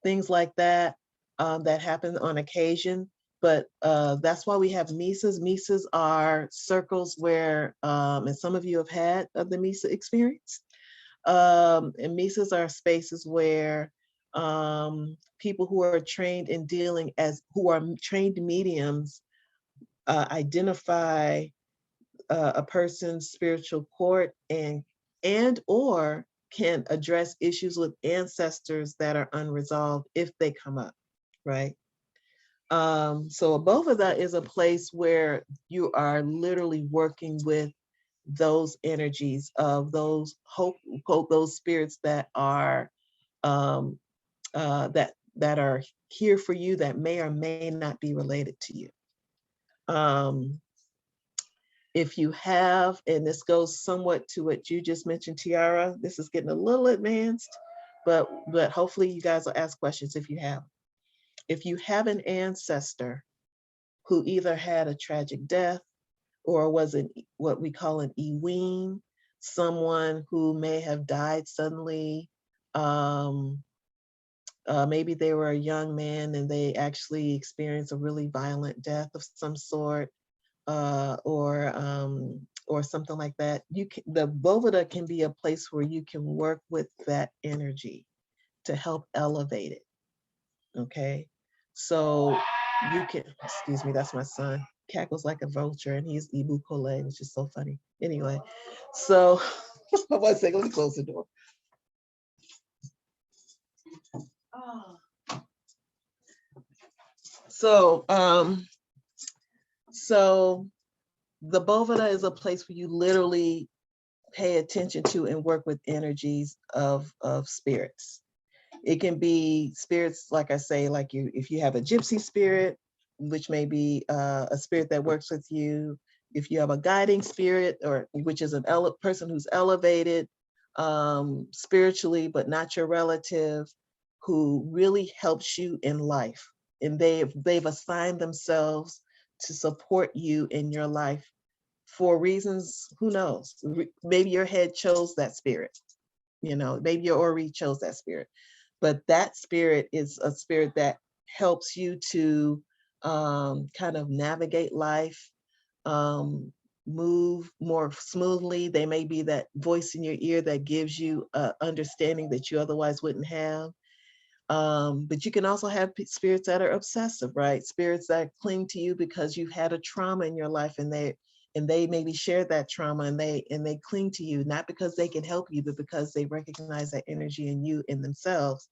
things like that that happen on occasion. But that's why we have mesas. Mesas are circles where, and some of you have had the mesa experience. And mesas are spaces where people who are trained in who are trained mediums identify a person's spiritual court and or can address issues with ancestors that are unresolved if they come up, right? So both of that is a place where you are literally working with those energies of those those spirits that are that are here for you, that may or may not be related to you. If you have, and this goes somewhat to what you just mentioned, Tiara, this is getting a little advanced, but hopefully you guys will ask questions if you have. If you have an ancestor who either had a tragic death or was what we call an Eween, someone who may have died suddenly, maybe they were a young man and they actually experienced a really violent death of some sort, or something like that. The bovida can be a place where you can work with that energy to help elevate it. Okay, so you can, excuse me, that's my son, cackles like a vulture, and he's Ibu Kole, which is so funny. Anyway, so one second, let me close the door. So the bovida is a place where you literally pay attention to and work with energies of spirits. It can be spirits, like I say, like if you have a gypsy spirit, which may be a spirit that works with you. If you have a guiding spirit, or which is a person who's elevated spiritually, but not your relative, who really helps you in life, and they've assigned themselves to support you in your life for reasons, who knows? Maybe your head chose that spirit, maybe your Ori chose that spirit, but that spirit is a spirit that helps you to kind of navigate life, move more smoothly. They may be that voice in your ear that gives you understanding that you otherwise wouldn't have. But you can also have spirits that are obsessive, right? Spirits that cling to you because you've had a trauma in your life, and they maybe share that trauma, and they cling to you, not because they can help you, but because they recognize that energy in you, in themselves,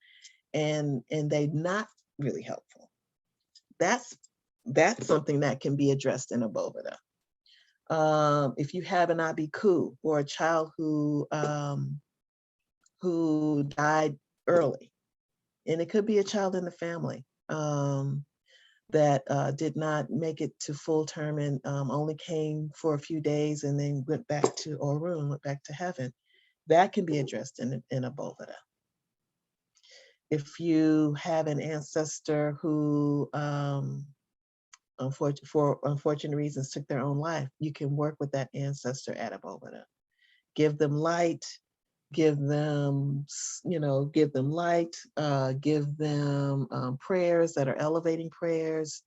and they're not really helpful. That's something that can be addressed in a bovida. If you have an abiku, or a child who died early, and it could be a child in the family that did not make it to full term, and only came for a few days and then went back to Orun, went back to heaven, that can be addressed in a bovida. If you have an ancestor who, for unfortunate reasons, took their own life, you can work with that ancestor at a bovida. Give them light, give them light, give them prayers that are elevating prayers.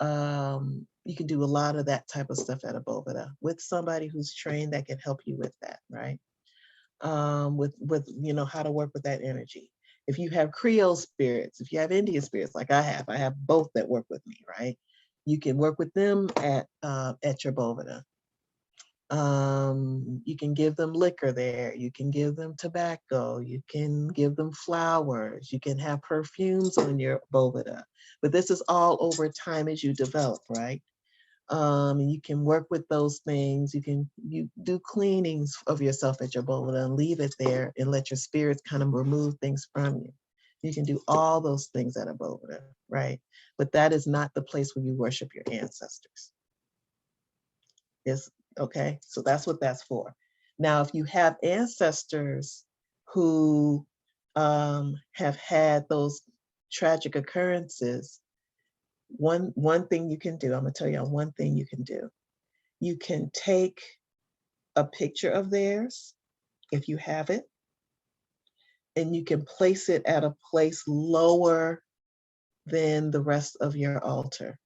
You can do a lot of that type of stuff at a bovida with somebody who's trained that can help you with that, right? With how to work with that energy. If you have Creole spirits, if you have Indian spirits, like I have both that work with me, right? You can work with them at your Boveda. You can give them liquor there. You can give them tobacco. You can give them flowers. You can have perfumes on your Boveda. But this is all over time as you develop, right? And you can work with those things. You do cleanings of yourself at your Boveda and leave it there and let your spirits kind of remove things from you. You can do all those things at a Boveda, right? But that is not the place where you worship your ancestors. It's okay. So that's what that's for. Now, if you have ancestors who have had those tragic occurrences, one thing you can do, I'm gonna tell you on one thing you can do. You can take a picture of theirs, if you have it, and you can place it at a place lower than the rest of your altar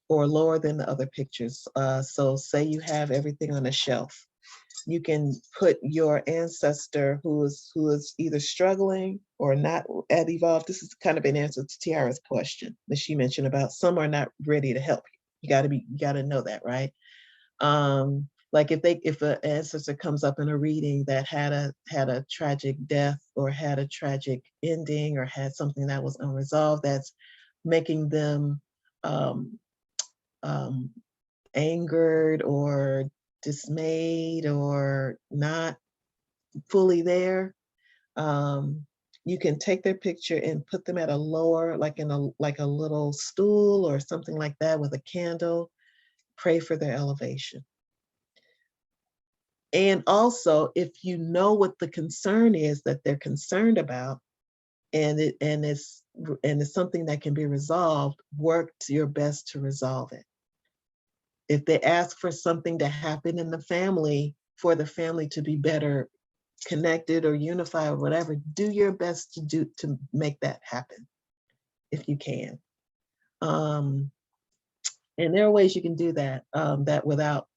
or lower than the other pictures. So say you have everything on a shelf. You can put your ancestor who is either struggling or not at evolved. This is kind of an answer to Tiara's question that she mentioned about some are not ready to help you. You gotta know that, right? Like if an ancestor comes up in a reading that had a tragic death or had a tragic ending or had something that was unresolved that's making them angered or dismayed or not fully there, you can take their picture and put them at a lower, like a little stool or something like that with a candle, pray for their elevation. And also, if you know what the concern is that they're concerned about, and it's something that can be resolved, work to your best to resolve it. If they ask for something to happen in the family, for the family to be better connected or unified or whatever, do your best to make that happen if you can. And there are ways you can do that, that without,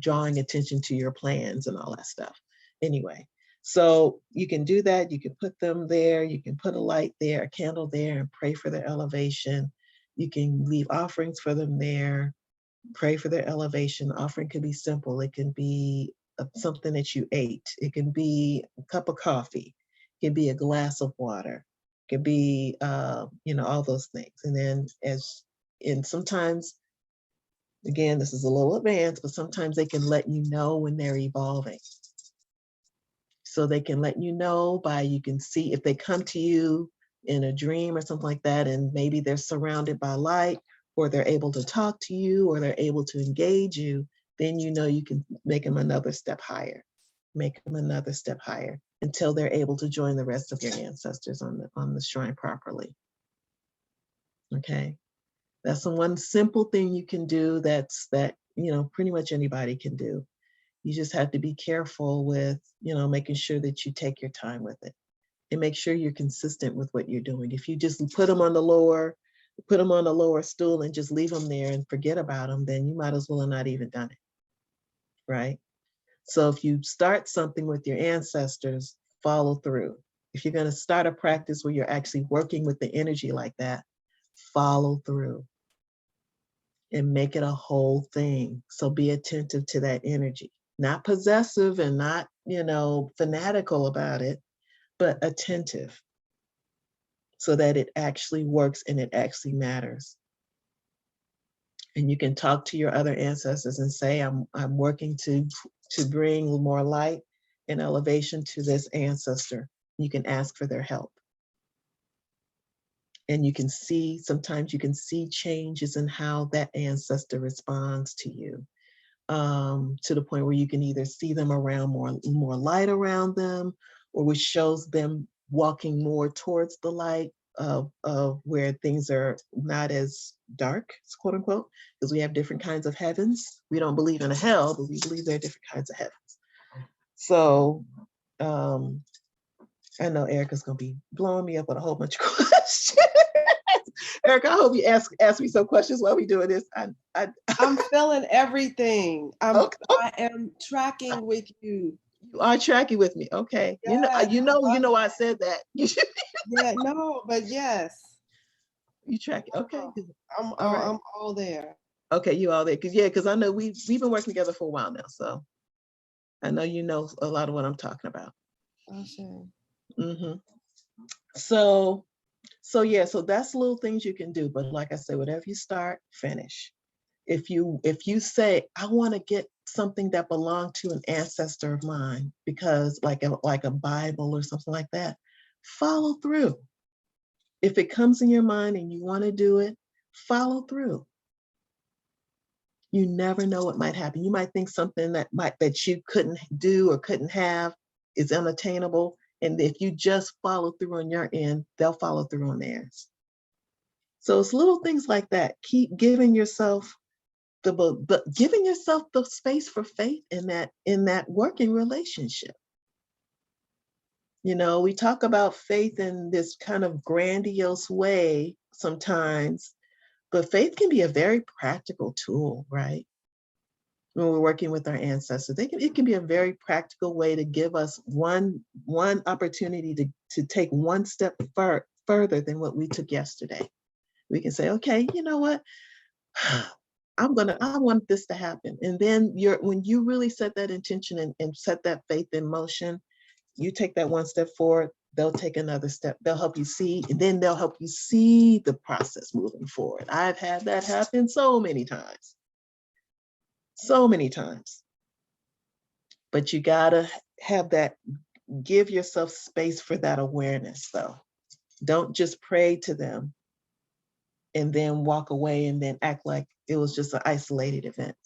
drawing attention to your plans and all that stuff. Anyway, so you can do that. You can put them there. You can put a light there, a candle there, and pray for their elevation. You can leave offerings for them there. Pray for their elevation. Offering could be simple. It can be something that you ate. It can be a cup of coffee. It can be a glass of water. It can be, all those things. And then sometimes, again, this is a little advanced, but sometimes they can let you know when they're evolving. So they can let you know you can see if they come to you in a dream or something like that, and maybe they're surrounded by light, or they're able to talk to you, or they're able to engage you, then you can make them another step higher. Make them another step higher until they're able to join the rest of your ancestors on the shrine properly. Okay, that's the one simple thing you can do that pretty much anybody can do. You just have to be careful with making sure that you take your time with it and make sure you're consistent with what you're doing. If you just put them on the lower stool and just leave them there and forget about them, then you might as well have not even done it, right? So if you start something with your ancestors, follow through. If you're going to start a practice where you're actually working with the energy like that, follow through and make it a whole thing. So be attentive to that energy, not possessive and not, fanatical about it, but attentive, so that it actually works and it actually matters. And you can talk to your other ancestors and say, I'm working to bring more light and elevation to this ancestor. You can ask for their help. And sometimes you can see changes in how that ancestor responds to you, to the point where you can either see them around more light around them, or which shows them walking more towards the light of where things are not as dark, quote unquote, because we have different kinds of heavens. We don't believe in a hell, but we believe there are different kinds of heavens. So I know Erica's gonna be blowing me up with a whole bunch of questions. Erica, I hope you ask me some questions while we doing this. I'm feeling everything. Okay. I am tracking with you. You are tracking with me. Okay. Yes. You know I said that. Yeah, no, but yes. You track it. Okay. I'm All right. I'm all there. Okay, you all there. Because I know we've been working together for a while now. So I know you know a lot of what I'm talking about. Okay. Mm-hmm. So yeah, so that's little things you can do. But like I said, whatever you start, finish. If you say, I want to get something that belonged to an ancestor of mine, because like a Bible or something like that, follow through. If it comes in your mind and you want to do it, follow through. You never know what might happen. You might think something that you couldn't do or couldn't have is unattainable. And if you just follow through on your end, they'll follow through on theirs. So it's little things like that. Keep giving yourself giving yourself the space for faith in that working relationship. You know, we talk about faith in this kind of grandiose way sometimes, but faith can be a very practical tool, right? When we're working with our ancestors, it can be a very practical way to give us one opportunity to take one step further than what we took yesterday. We can say, okay, you know what? I want this to happen. And then when you really set that intention and set that faith in motion, you take that one step forward, they'll take another step. They'll help you see, and then they'll help you see the process moving forward. I've had that happen so many times. So many times. But you gotta give yourself space for that awareness though. Don't just pray to them and then walk away and then act like it was just an isolated event.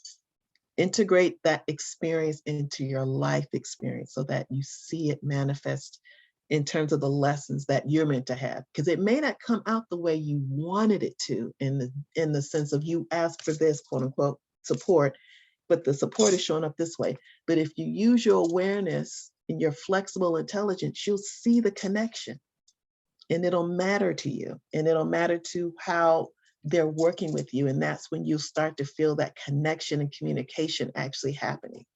Integrate that experience into your life experience so that you see it manifest in terms of the lessons that you're meant to have. Because it may not come out the way you wanted it to in the sense of you asked for this, quote unquote, support, but the support is showing up this way. But if you use your awareness and your flexible intelligence, you'll see the connection and it'll matter to you and it'll matter to how they're working with you. And that's when you start to feel that connection and communication actually happening.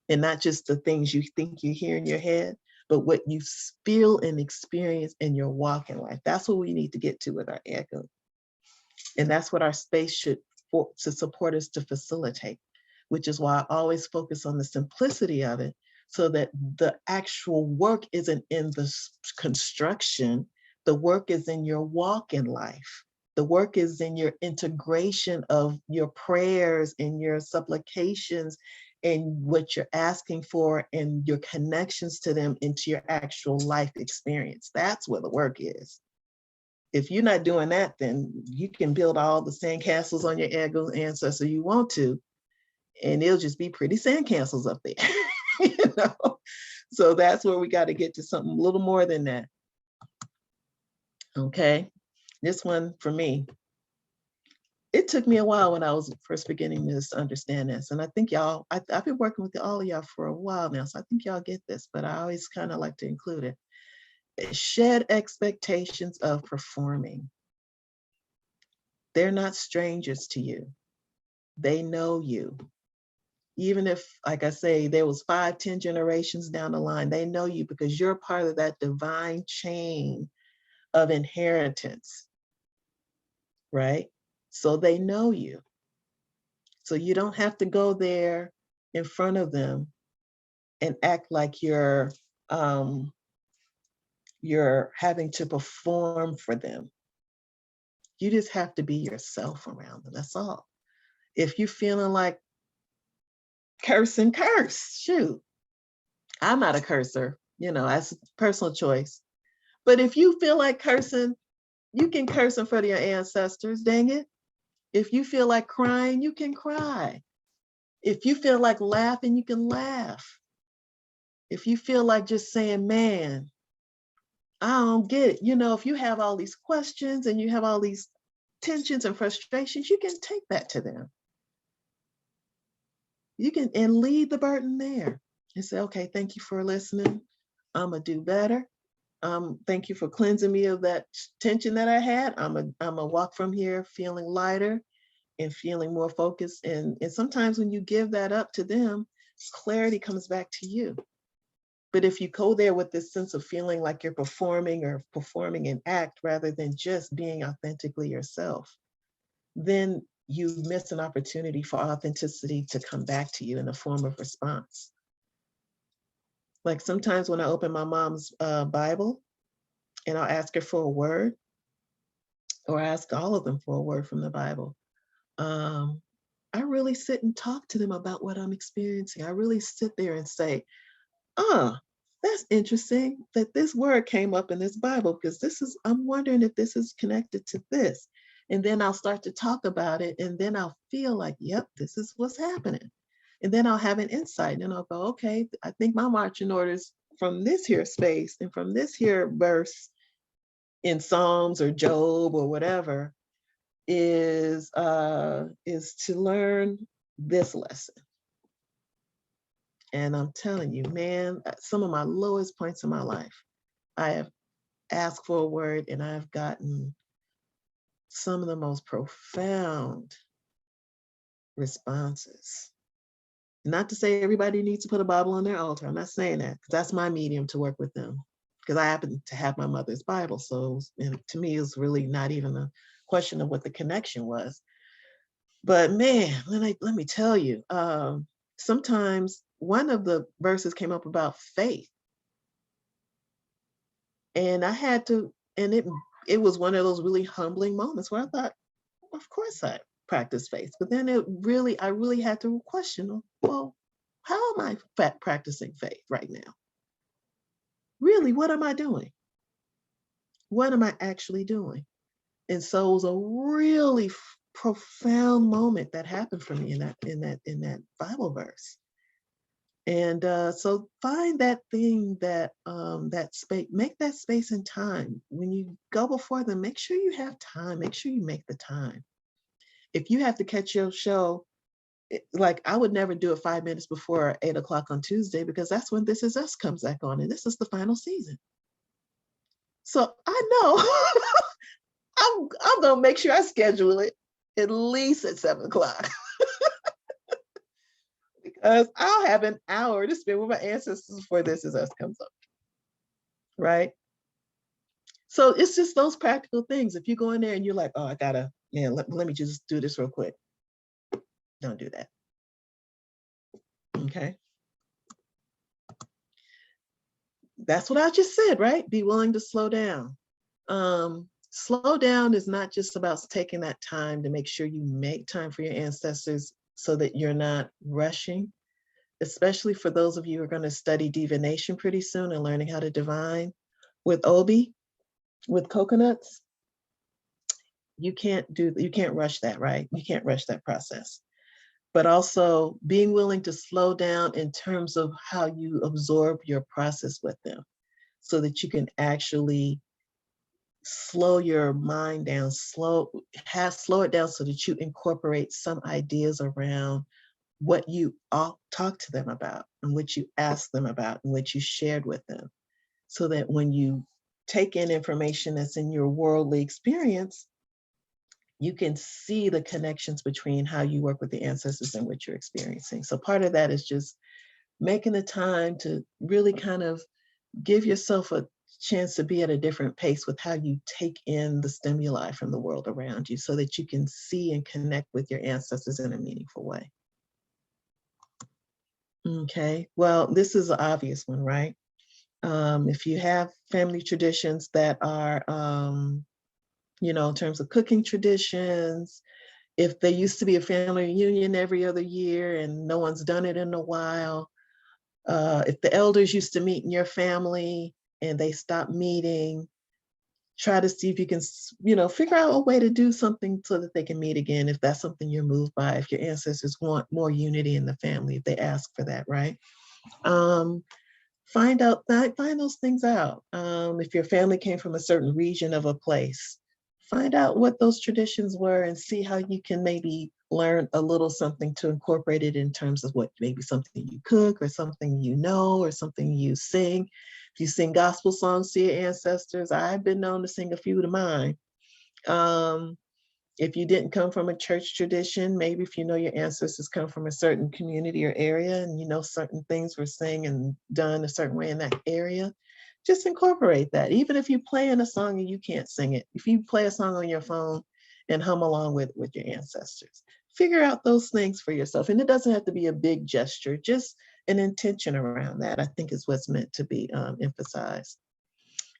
And not just the things you think you hear in your head, but what you feel and experience in your walk in life. That's what we need to get to with our ego. And that's what our space should to support us to facilitate, which is why I always focus on the simplicity of it so that the actual work isn't in the construction. The work is in your walk in life. The work is in your integration of your prayers and your supplications and what you're asking for and your connections to them into your actual life experience. That's where the work is. If you're not doing that, then you can build all the sandcastles on your ego ancestor you want to, and it'll just be pretty sandcastles up there. You know? So that's where we got to get to something a little more than that. Okay, this one for me, it took me a while when I was first beginning to understand this. And I think y'all, I've been working with all of y'all for a while now, so I think y'all get this, but I always kind of like to include it. Shed expectations of performing. They're not strangers to you. They know you. Even if, like I say, there was 5-10 generations down the line, they know you because you're part of that divine chain of inheritance, right? So they know you. So you don't have to go there in front of them and act like you're having to perform for them. You just have to be yourself around them. That's all. If you're feeling like cursing, curse. Shoot. I'm not a cursor, that's a personal choice. But if you feel like cursing, you can curse in front of your ancestors, dang it. If you feel like crying, you can cry. If you feel like laughing, you can laugh. If you feel like just saying, man, I don't get it. If you have all these questions and you have all these tensions and frustrations, you can take that to them. You can, and leave the burden there and say, okay, thank you for listening. I'm gonna do better. Thank you for cleansing me of that tension that I had. I'm a walk from here feeling lighter and feeling more focused. And sometimes when you give that up to them, clarity comes back to you. But if you go there with this sense of feeling like you're performing or performing an act rather than just being authentically yourself, then you miss an opportunity for authenticity to come back to you in the form of response. Like sometimes when I open my mom's Bible and I'll ask her for a word, or ask all of them for a word from the Bible, I really sit and talk to them about what I'm experiencing. I really sit there and say, that's interesting that this word came up in this Bible, because I'm wondering if this is connected to this. And then I'll start to talk about it, and then I'll feel like, yep, this is what's happening. And then I'll have an insight, and I'll go, okay, I think my marching orders from this here space and from this here verse in Psalms or Job or whatever is to learn this lesson. And I'm telling you, man, at some of my lowest points in my life, I have asked for a word and I've gotten some of the most profound responses. Not to say everybody needs to put a Bible on their altar. I'm not saying that, because that's my medium to work with them. Because I happen to have my mother's Bible. So to me, it's really not even a question of what the connection was. But man, let me tell you, sometimes one of the verses came up about faith. And I had to, and it was one of those really humbling moments where I thought, of course I practice faith. But then I really had to question, well, how am I practicing faith right now? Really, what am I doing? What am I actually doing? And so it was a really profound moment that happened for me in that Bible verse. And so find that thing that that space, make that space and time. When you go before them, make sure you have time. Make sure you make the time. If you have to catch your show, like I would never do it 5 minutes before 8 o'clock on Tuesday, because that's when This Is Us comes back on, and this is the final season. So I know I'm gonna make sure I schedule it at least at 7 o'clock. Because I'll have an hour to spend with my ancestors before This Is Us comes up. Right? So it's just those practical things. If you go in there and you're like, oh, let me just do this real quick. Don't do that. Okay. That's what I just said, right? Be willing to slow down. Slow down is not just about taking that time to make sure you make time for your ancestors so that you're not rushing, especially for those of you who are going to study divination pretty soon and learning how to divine with Obi, with coconuts. You can't rush that, right? You can't rush that process. But also being willing to slow down in terms of how you absorb your process with them, so that you can actually slow your mind down, slow it down so that you incorporate some ideas around what you all talk to them about and what you ask them about and what you shared with them, so that when you take in information that's in your worldly experience, you can see the connections between how you work with the ancestors and what you're experiencing. So part of that is just making the time to really kind of give yourself a chance to be at a different pace with how you take in the stimuli from the world around you, so that you can see and connect with your ancestors in a meaningful way. Okay, well, this is an obvious one, right? If you have family traditions that are, in terms of cooking traditions, if there used to be a family reunion every other year and no one's done it in a while, if the elders used to meet in your family and they stopped meeting, try to see if you can, figure out a way to do something so that they can meet again, if that's something you're moved by, if your ancestors want more unity in the family, if they ask for that, right? Find those things out. If your family came from a certain region of a place, find out what those traditions were and see how you can maybe learn a little something to incorporate it in terms of what maybe something you cook or something or something you sing. If you sing gospel songs to your ancestors, I've been known to sing a few to mine. If you didn't come from a church tradition, maybe if you know your ancestors come from a certain community or area and you know certain things were saying and done a certain way in that area, just incorporate that. Even if you play in a song and you can't sing it, if you play a song on your phone and hum along with your ancestors, figure out those things for yourself. And it doesn't have to be a big gesture, just an intention around that, I think is what's meant to be emphasized.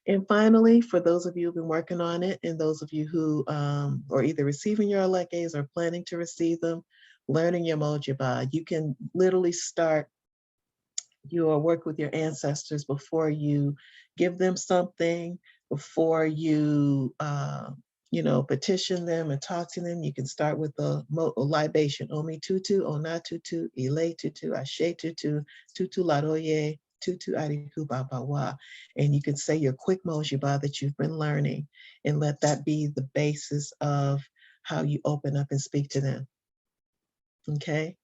And finally, for those of you who've been working on it and those of you who are either receiving your Alekes or planning to receive them, learning your Mojaba, you can literally start your work with your ancestors before you give them something, before you, petition them and talk to them. You can start with a libation, Omi Tutu, Ona Tutu, Ile Tutu, Ashe Tutu, Tutu Laroye, Tutu Ariku Babawa. And you can say your quick Mojaba that you've been learning and let that be the basis of how you open up and speak to them. Okay?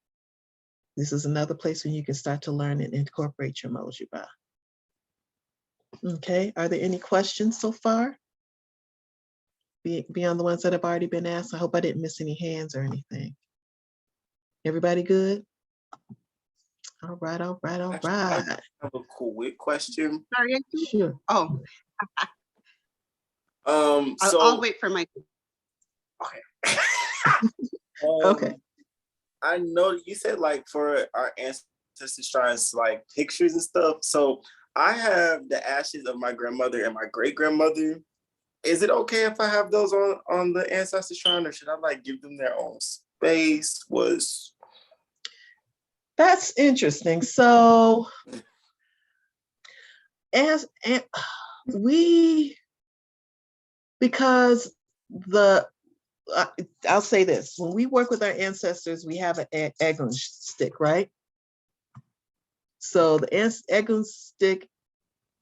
This is another place where you can start to learn and incorporate your Mojaba. Okay, are there any questions so far? Beyond the ones that have already been asked? I hope I didn't miss any hands or anything. Everybody good? All right, all right, all Actually, right. I have a quick question. Sorry, Auntie? Sure. Oh, I'll So wait for my. okay. Okay. I know you said like for our ancestors shrines, like pictures and stuff. So I have the ashes of my grandmother and my great grandmother. Is it okay if I have those on the ancestor shrine, or should I like give them their own space? That's interesting. So because I'll say this, when we work with our ancestors, we have an Egun stick, right? So the Egun stick,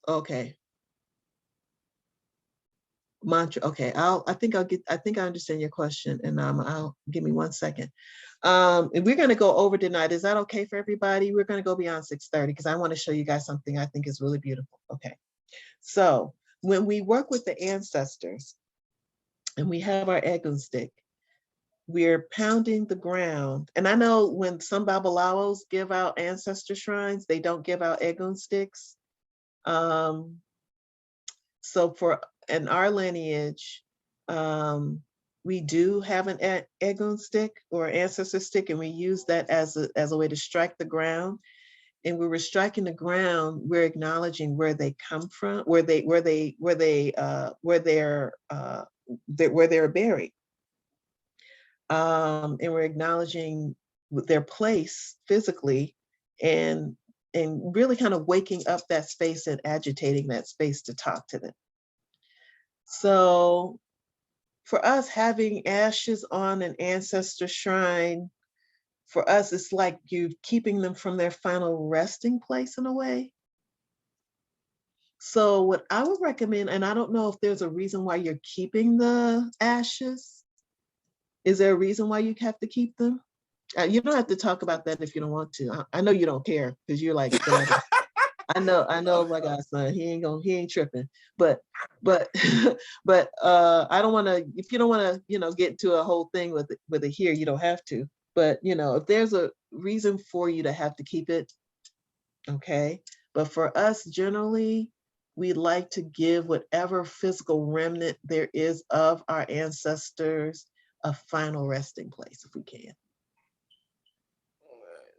okay. Mantra, okay. I think I understand your question, and I'll give me 1 second. And we're gonna go over tonight. Is that okay for everybody? We're gonna go beyond 6:30 because I want to show you guys something I think is really beautiful. Okay. So when we work with the ancestors and we have our Egun stick, we're pounding the ground. And I know when some Babalawos give out ancestor shrines, they don't give out Egun sticks. So in our lineage, we do have an Egun stick or ancestor stick, and we use that as a way to strike the ground. And when we're striking the ground, we're acknowledging where they come from, where they're buried. And we're acknowledging their place physically and really kind of waking up that space and agitating that space to talk to them. So for us, having ashes on an ancestor shrine, for us, it's like you're keeping them from their final resting place in a way. So what I would recommend, and I don't know if there's a reason why you're keeping the ashes. Is there a reason why you have to keep them? You don't have to talk about that if you don't want to. I know you don't care because you're like, I know my godson, he ain't tripping. But I don't want to, if you don't want to, get into a whole thing with it here, you don't have to. But if there's a reason for you to have to keep it, okay. But for us, generally, we like to give whatever physical remnant there is of our ancestors a final resting place if we can.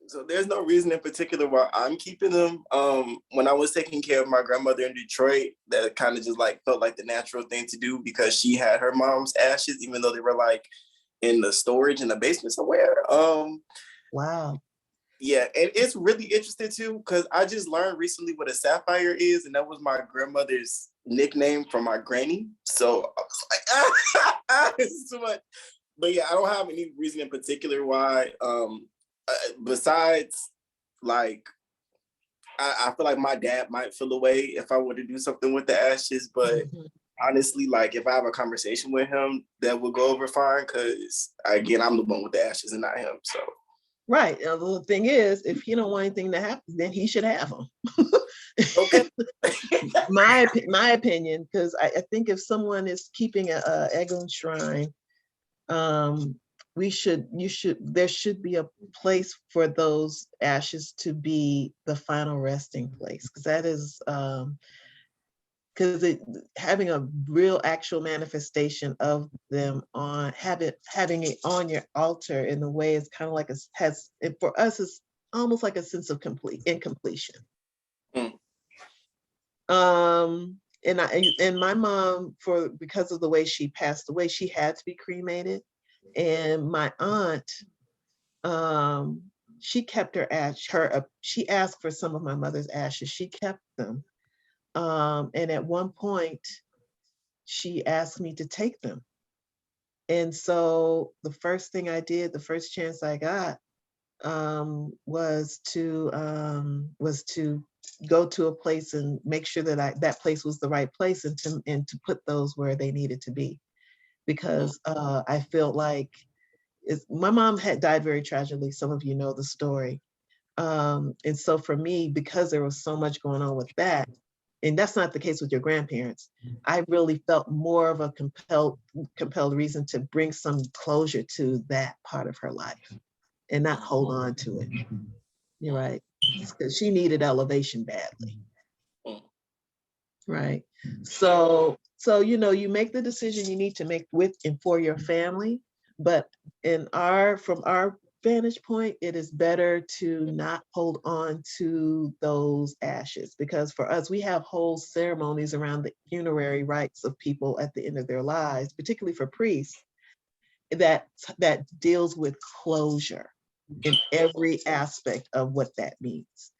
So there's no reason in particular why I'm keeping them. When I was taking care of my grandmother in Detroit, that kind of just like felt like the natural thing to do because she had her mom's ashes, even though they were like in the storage in the basement somewhere. Wow. Yeah, and it's really interesting too, because I just learned recently what a sapphire is, and that was my grandmother's nickname for my granny. So I was like, this is too much. But yeah, I don't have any reason in particular why. Besides, like, I feel like my dad might feel away if I were to do something with the ashes, but honestly, like, if I have a conversation with him, that will go over fine, because, again, I'm the one with the ashes and not him, so. Right. The thing is, if he don't want anything to happen, then he should have them. Okay. my opinion, because I think if someone is keeping a Egun shrine, there should be a place for those ashes to be the final resting place, because that is because having a real actual manifestation of them on having it on your altar in a way is kind of like for us it's almost like a sense of incompletion. And my mom, because of the way she passed away, she had to be cremated. And my aunt, she kept her ash. She asked for some of my mother's ashes. She kept them. And at one point, she asked me to take them. And so the first thing I did, the first chance I got, was to go to a place and make sure that that place was the right place, and to put those where they needed to be, because I felt like my mom had died very tragically. Some of you know the story, and so for me, because there was so much going on with that, and that's not the case with your grandparents, I really felt more of a compelled reason to bring some closure to that part of her life and not hold on to it. You're right, because she needed elevation badly. Right. So you make the decision you need to make with and for your family, but from our vantage point, it is better to not hold on to those ashes, because for us, we have whole ceremonies around the funerary rites of people at the end of their lives, particularly for priests, that deals with closure in every aspect of what that means.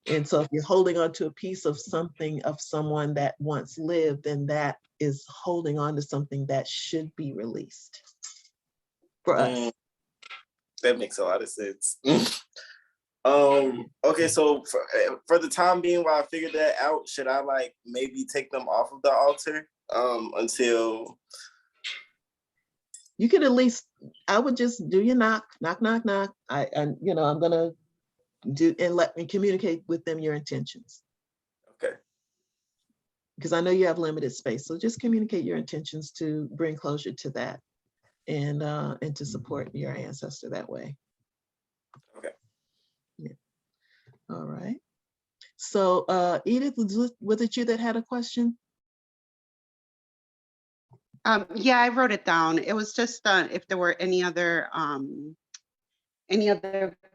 And so if you're holding on to a piece of something of someone that once lived, then that is holding on to something that should be released for us. That makes a lot of sense. Okay, so for the time being, while I figured that out, should I like maybe take them off of the altar until? You could at least, I would just do your knock. I'm gonna do and let me communicate with them your intentions. Okay. Because I know you have limited space, so just communicate your intentions to bring closure to that, and to support your ancestor that way. Okay. Yeah. All right. So Edith, was it you that had a question? Yeah, I wrote it down. It was just if there were any other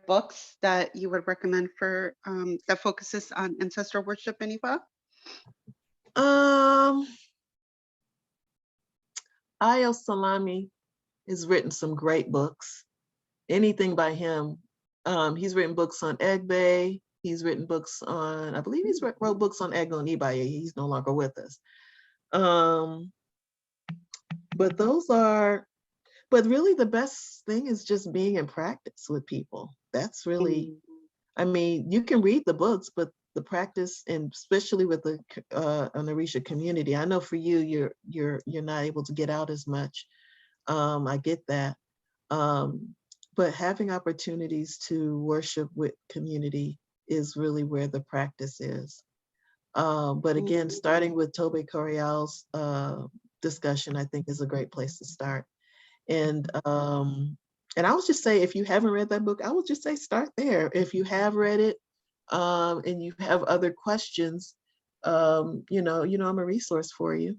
books that you would recommend for that focuses on ancestral worship, Anifa? Ayo Salami has written some great books. Anything by him. He's written books on Egbe. He's written books on, I believe he's wrote books on Ego and Ibaye. He's no longer with us. But really the best thing is just being in practice with people. That's really, I mean, you can read the books, but the practice, and especially with the an Orisha community, I know for you, you're not able to get out as much. I get that. But having opportunities to worship with community is really where the practice is. But again, starting with Tobe Corial's discussion, I think is a great place to start. And I would just say, if you haven't read that book, I would just say start there. If you have read it and you have other questions, I'm a resource for you.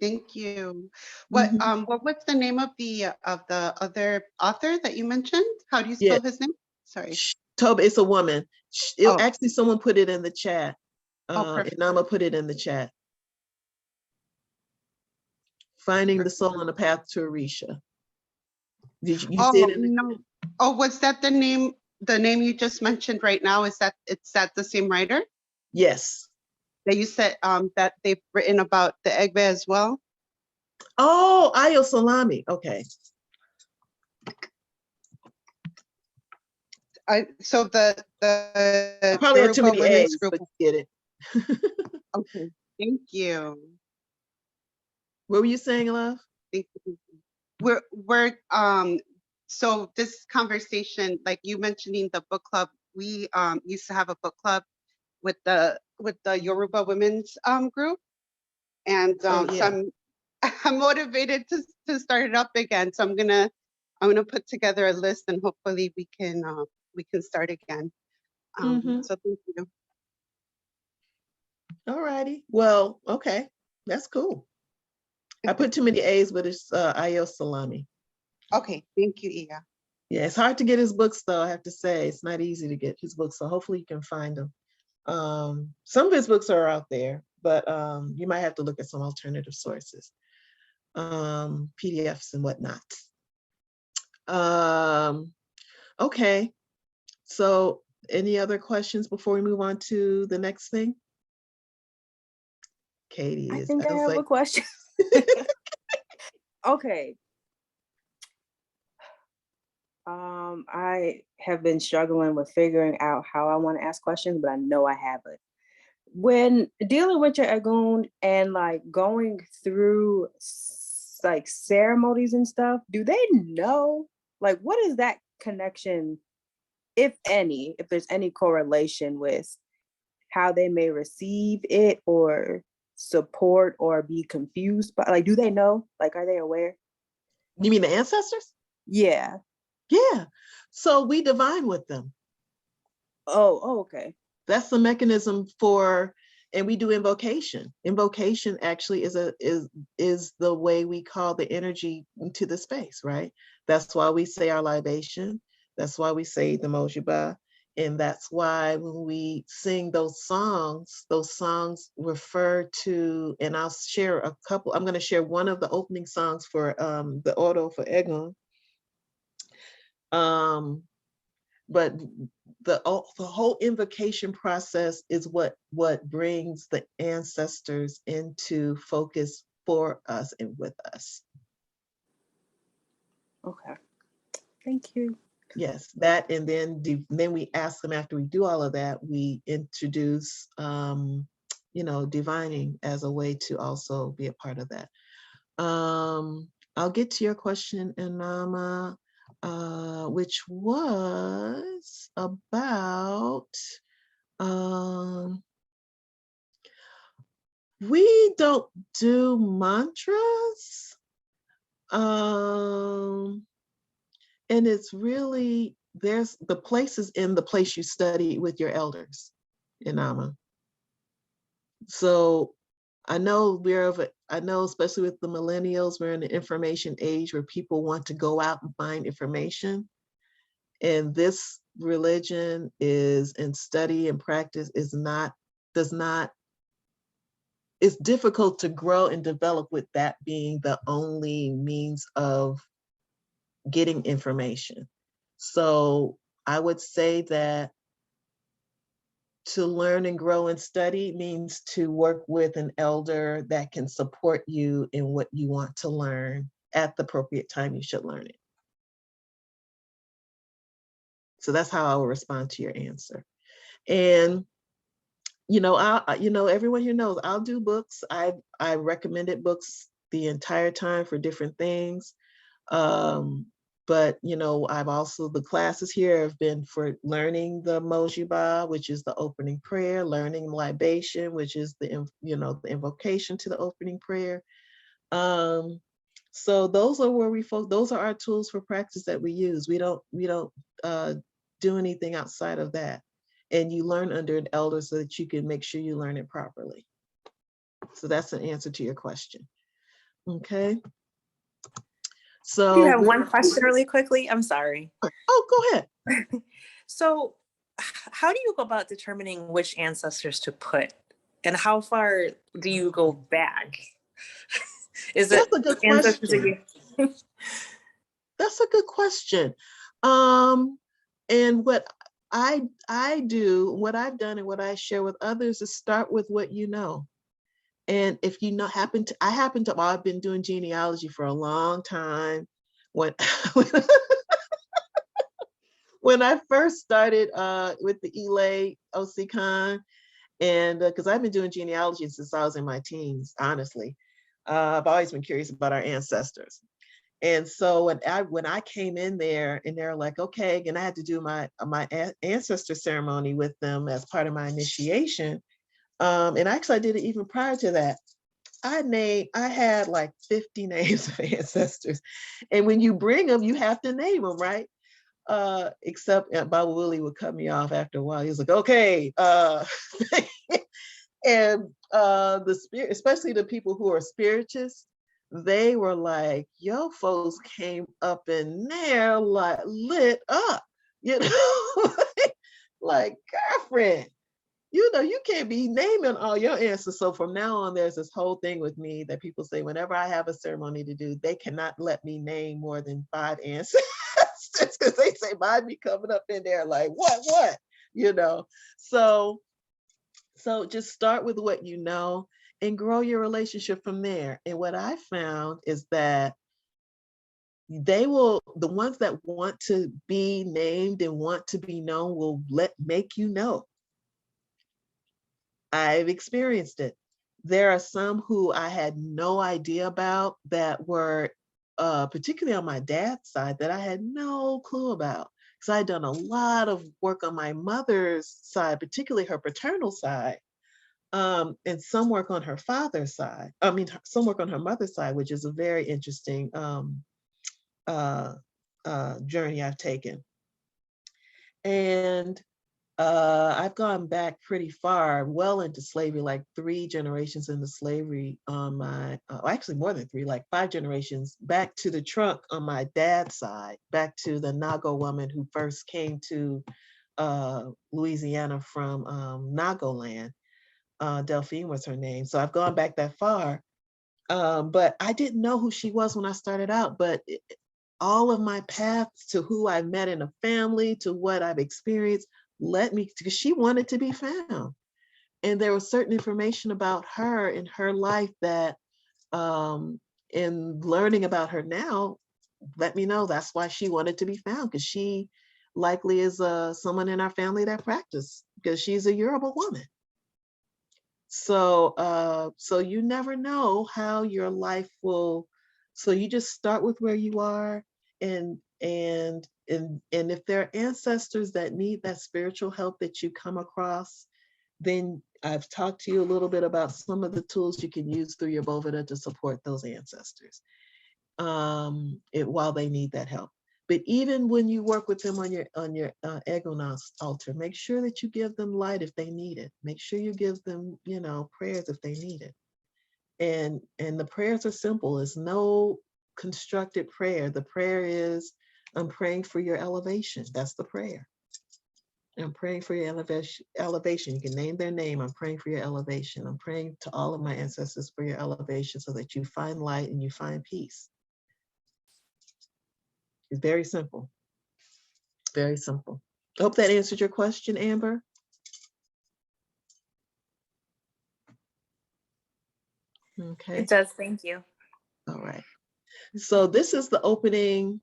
Thank you. What what's the name of the other author that you mentioned? How do you spell his name? Sorry. Tobe, it's a woman. Actually, someone put it in the chat. And I'm gonna put it in the chat. Finding the Soul on the Path to Orisha. Did you see it? No. Oh, was that the name? The name you just mentioned right now? Is that the same writer? Yes. That you said that they've written about the Egbe as well? Oh, Ayo Salami. Okay. So the I probably had too many A's, but get it. Okay. Thank you. What were you saying, love? Thank you. We're so this conversation, like you mentioning the book club, we used to have a book club with the Yoruba women's group, and I'm motivated to start it up again. So I'm gonna put together a list and hopefully we can start again. Mhm. So thank you. All righty. Well, okay. That's cool. I put too many A's, but it's Ayo Salami. Okay, thank you, Iya. Yeah, it's hard to get his books though, I have to say. It's not easy to get his books, so hopefully you can find them. Some of his books are out there, but you might have to look at some alternative sources, PDFs and whatnot. Okay, so any other questions before we move on to the next thing? Katie I is, think I was have a like, question. Okay. I have been struggling with figuring out how I want to ask questions, but I know I have it. When dealing with your Agun and like going through like ceremonies and stuff, do they know like what is that connection, if any, if there's any correlation with how they may receive it or support or be confused? But like, do they know? Like, are they aware? you mean the ancestors? Yeah. Yeah. So we divine with them. Oh, okay. That's the mechanism for, and we do invocation. Invocation actually is the way we call the energy into the space, right? That's why we say our libation. That's why we say the Mojiba. And that's why when we sing those songs refer to, and I'll share a couple. I'm going to share one of the opening songs for the Ordo for Egun. But the whole invocation process is what brings the ancestors into focus for us and with us. Okay. Thank you. Yes, that, and then we ask them after we do all of that, we introduce divining as a way to also be a part of that. I'll get to your question, Anama, which was about we don't do mantras. And it's really, there's the places in the place you study with your elders, Inama. So I know especially with the millennials, we're in the information age where people want to go out and find information. And this religion is, and study and practice it's difficult to grow and develop with that being the only means of getting information. So I would say that to learn and grow and study means to work with an elder that can support you in what you want to learn at the appropriate time you should learn it. So that's how I will respond to your answer. And everyone here knows I'll do books. I recommended books the entire time for different things. But I've also, the classes here have been for learning the Mojiba, which is the opening prayer, learning libation, which is the invocation to the opening prayer. So those are where those are our tools for practice that we use. We don't do anything outside of that. And you learn under an elder so that you can make sure you learn it properly. So that's an answer to your question. Okay. So you have one question really quickly. I'm sorry. Oh, go ahead. So how do you go about determining which ancestors to put? And how far do you go back? That's a good question. That's a good question. And what I do, what I've done and what I share with others is start with what you know. And if you know, I've been doing genealogy for a long time. When when I first started with the Elay OCCon, and because I've been doing genealogy since I was in my teens, honestly. I've always been curious about our ancestors. And so when I came in there and they're like, okay, and I had to do my ancestor ceremony with them as part of my initiation. And actually I did it even prior to that. I had like 50 names of ancestors. And when you bring them, you have to name them, right? Except Baba Willie would cut me off after a while. He was like, okay. And the spirit, especially the people who are spiritists, they were like, yo, folks came up in there like lit up, you know, like girlfriend, you know, you can't be naming all your answers. So from now on, there's this whole thing with me that people say, whenever I have a ceremony to do, they cannot let me name more than 5 ancestors because they say mine be coming up in there like, what, you know? So just start with what you know and grow your relationship from there. And what I found is that the ones that want to be named and want to be known will make you know. I've experienced it. There are some who I had no idea about that were, particularly on my dad's side, that I had no clue about. Because I'd done a lot of work on my mother's side, particularly her paternal side, and some work on her father's side. I mean, some work on her mother's side, which is a very interesting journey I've taken. And I've gone back pretty far, well into slavery, like 3 generations into slavery on my, actually more than 3, like 5 generations back to the trunk on my dad's side, back to the Nago woman who first came to Louisiana from Nagoland. Delphine was her name. So I've gone back that far. But I didn't know who she was when I started out, but all of my paths to who I met in a family, to what I've experienced, led me, because she wanted to be found. And there was certain information about her in her life that, in learning about her now, let me know that's why she wanted to be found, because she likely is someone in our family that practiced, because she's a Yoruba woman. So you never know how your life will, so you just start with where you are, and if there are ancestors that need that spiritual help that you come across, then I've talked to you a little bit about some of the tools you can use through your Boveda to support those ancestors while they need that help. But even when you work with them on your Egonos altar, make sure that you give them light if they need it. Make sure you give them, prayers if they need it. And the prayers are simple. It's no constructed prayer. The prayer is, I'm praying for your elevation. That's the prayer. I'm praying for your elevation. You can name their name. I'm praying for your elevation. I'm praying to all of my ancestors for your elevation so that you find light and you find peace. It's very simple. Very simple. I hope that answered your question, Amber. Okay. It does. Thank you. All right. So this is the opening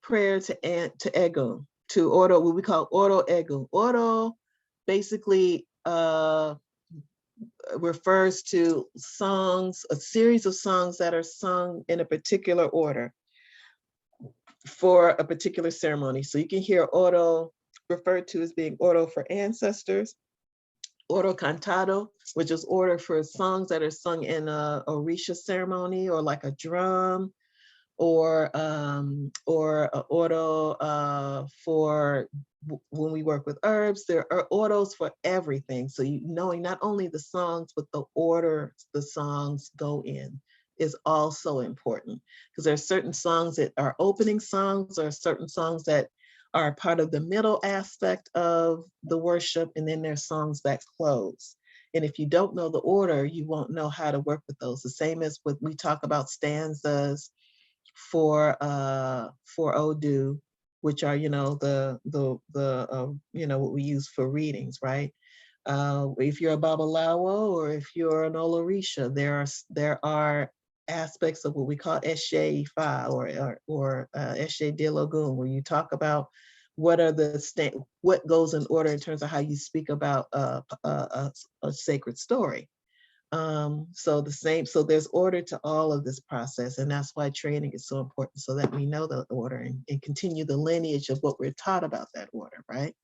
prayer to Egun, to Oro, what we call Oro Egun. Oro basically refers to songs, a series of songs that are sung in a particular order for a particular ceremony. So you can hear Oro referred to as being Oro for ancestors, Oro cantado, which is order for songs that are sung in a Orisha ceremony, or like a drum, or Oro for when we work with herbs. There are Oros for everything. So knowing not only the songs, but the order the songs go in is also important, because there are certain songs that are opening songs, or certain songs that are part of the middle aspect of the worship, and then there's songs that close. And if you don't know the order, you won't know how to work with those. The same as when we talk about stanzas for Odu, which are what we use for readings, right? If you're a Babalawo or if you're an Olorisha, there are aspects of what we call Eshe Ifa or Eshe Dilogun, where you talk about what goes in order in terms of how you speak about a sacred story. So there's order to all of this process, and that's why training is so important, so that we know the order and continue the lineage of what we're taught about that order, right?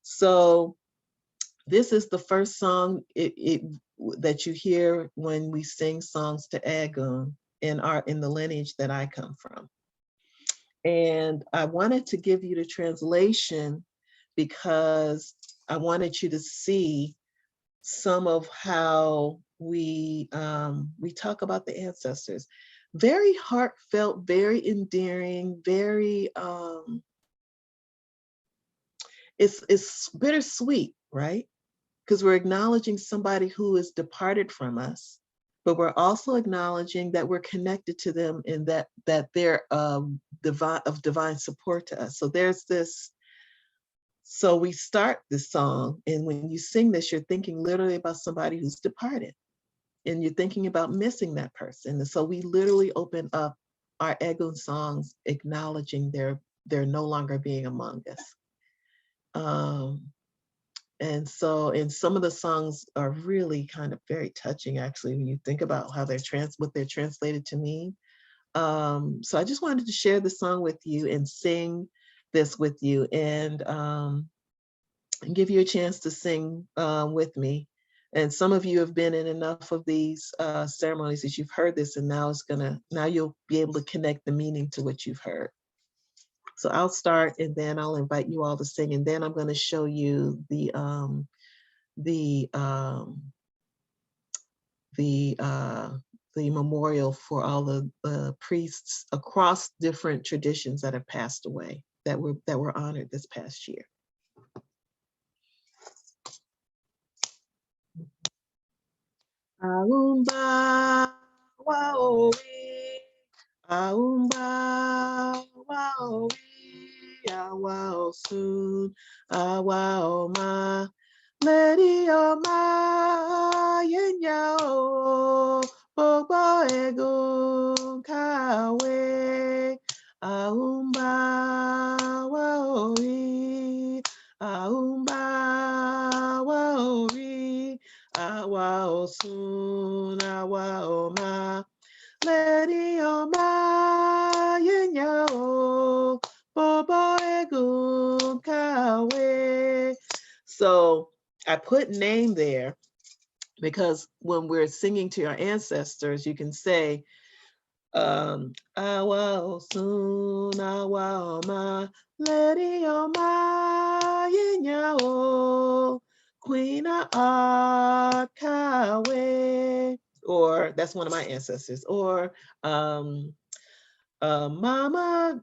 So This is the first song that you hear when we sing songs to Agun in the lineage that I come from. And I wanted to give you the translation because I wanted you to see some of how we talk about the ancestors. Very heartfelt, very endearing, very it's bittersweet, right? Because we're acknowledging somebody who is departed from us, but we're also acknowledging that we're connected to them and that they're divine support to us. So there's this. So we start this song, and when you sing this, you're thinking literally about somebody who's departed, and you're thinking about missing that person. And so we literally open up our Egun songs, acknowledging they're no longer being among us. And some of the songs are really kind of very touching, actually, when you think about how what they're translated to mean. So I just wanted to share the song with you and sing this with you, and give you a chance to sing with me. And some of you have been in enough of these ceremonies that you've heard this, and now you'll be able to connect the meaning to what you've heard. So I'll start, and then I'll invite you all to sing, and then I'm going to show you the memorial for all the priests across different traditions that have passed away, that were honored this past year. Aumba waori, aumba waori, awao soon, awao ma, lady o ma, yenyao, bobo ego kawe, aumba waori, aumba waori. Awa osun, awa oma, lady oma, yenya o, bobo egun kawe. So I put name there because when we're singing to our ancestors, you can say, awa osun, awa oma, lady oma, yenya o. Queen of Akawe, or that's one of my ancestors, or Mama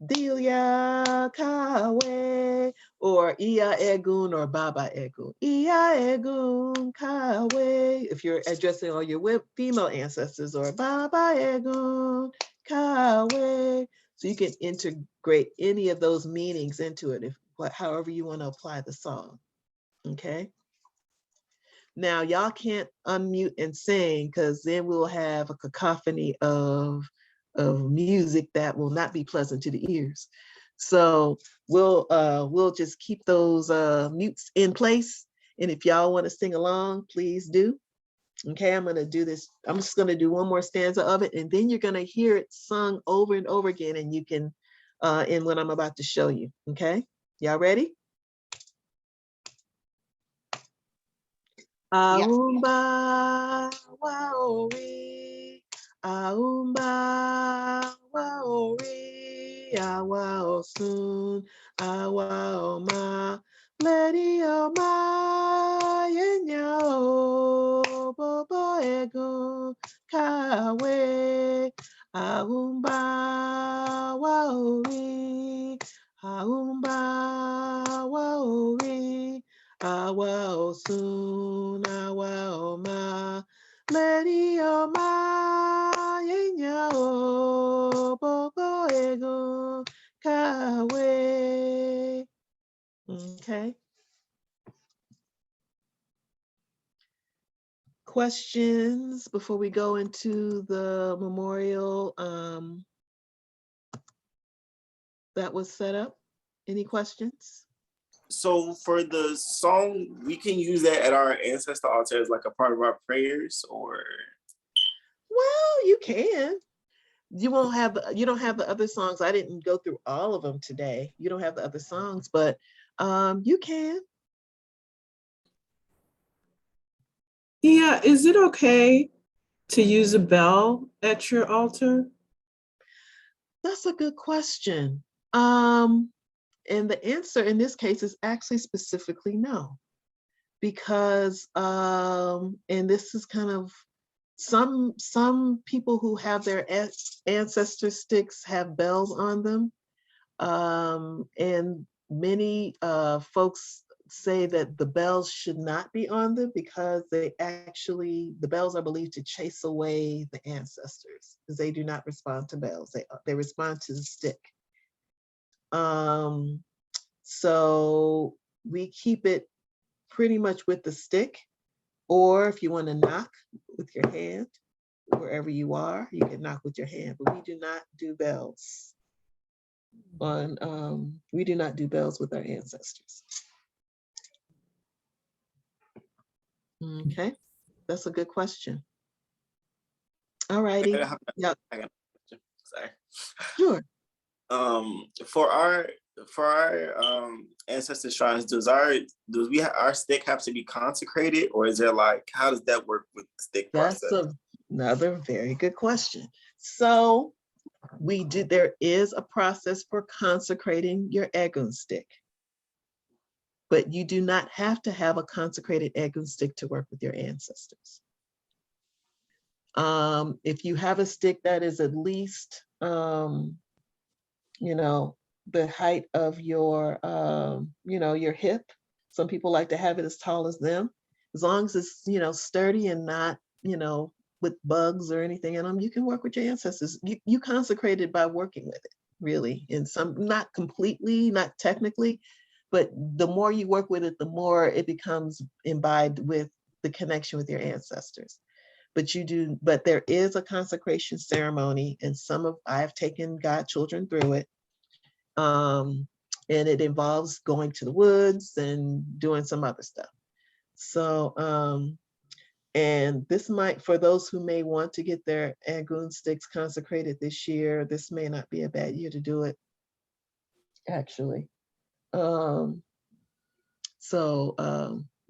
Delia Kawe, or Iya Egun or Baba Egun. Iya Egun Kawe, if you're addressing all your female ancestors, or Baba Egun Kawe. So you can integrate any of those meanings into it, however you want to apply the song. Okay. Now y'all can't unmute and sing, because then we'll have a cacophony of music that will not be pleasant to the ears. So we'll just keep those mutes in place. And if y'all want to sing along, please do. Okay, I'm gonna do this. I'm just gonna do one more stanza of it, and then you're gonna hear it sung over and over again, and you can in what I'm about to show you. Okay, y'all ready? Aumba waori, aumba waori, awa osun, awa oma, lady oma, yenya o, bobo ego, kawe, aumba waori, aumba waori. Awa osun, awa oma, lady oma, yenya o, bobo ego, kawe. Okay. Questions before we go into the memorial that was set up? Any questions? So for the song, we can use that at our ancestor altar as like a part of our prayers, or? Well, you can. You don't have the other songs. I didn't go through all of them today. You don't have the other songs, but You can. Yeah, is it okay to use a bell at your altar? That's a good question. And the answer in this case is actually specifically no, because and this is kind of some people who have their ancestor sticks have bells on them, and many folks say that the bells should not be on them because the bells are believed to chase away the ancestors because they do not respond to bells. They respond to the stick. So we keep it pretty much with the stick, or if you want to knock with your hand, wherever you are, you can knock with your hand, but we do not do bells we do not do bells with our ancestors. Okay, that's a good question. All righty. Yeah. Sorry. Sure. For our ancestor shrines, does our stick have to be consecrated, or is there like, how does that work with the stick process? That's another very good question. So there is a process for consecrating your egun stick, but you do not have to have a consecrated egun stick to work with your ancestors. If you have a stick that is at least, the height of your, your hip, some people like to have it as tall as them. As long as it's, sturdy and not, with bugs or anything in them, you can work with your ancestors. You consecrated by working with it, really. In some, not completely, not technically, but the more you work with it, the more it becomes imbibed with the connection with your ancestors. But there is a consecration ceremony, and I've taken godchildren through it. And it involves going to the woods and doing some other stuff. So, and this might, for those who may want to get their Agun sticks consecrated this year, this may not be a bad year to do it, actually. That's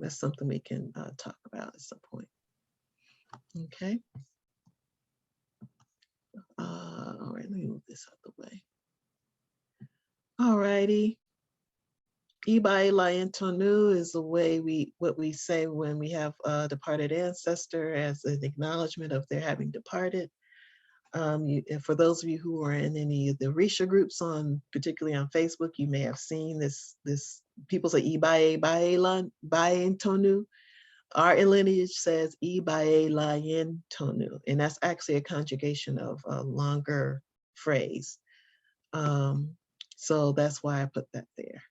something we can talk about at some point. Okay. All right, let me move this out the way. All righty. Ibai Layentonu is the way what we say when we have a departed ancestor as an acknowledgement of their having departed. And for those of you who are in any of the Orisha groups particularly on Facebook, you may have seen this people say Ibai Layentonu. Our lineage says Ibai Layentonu, and that's actually a conjugation of a longer phrase. So that's why I put that there.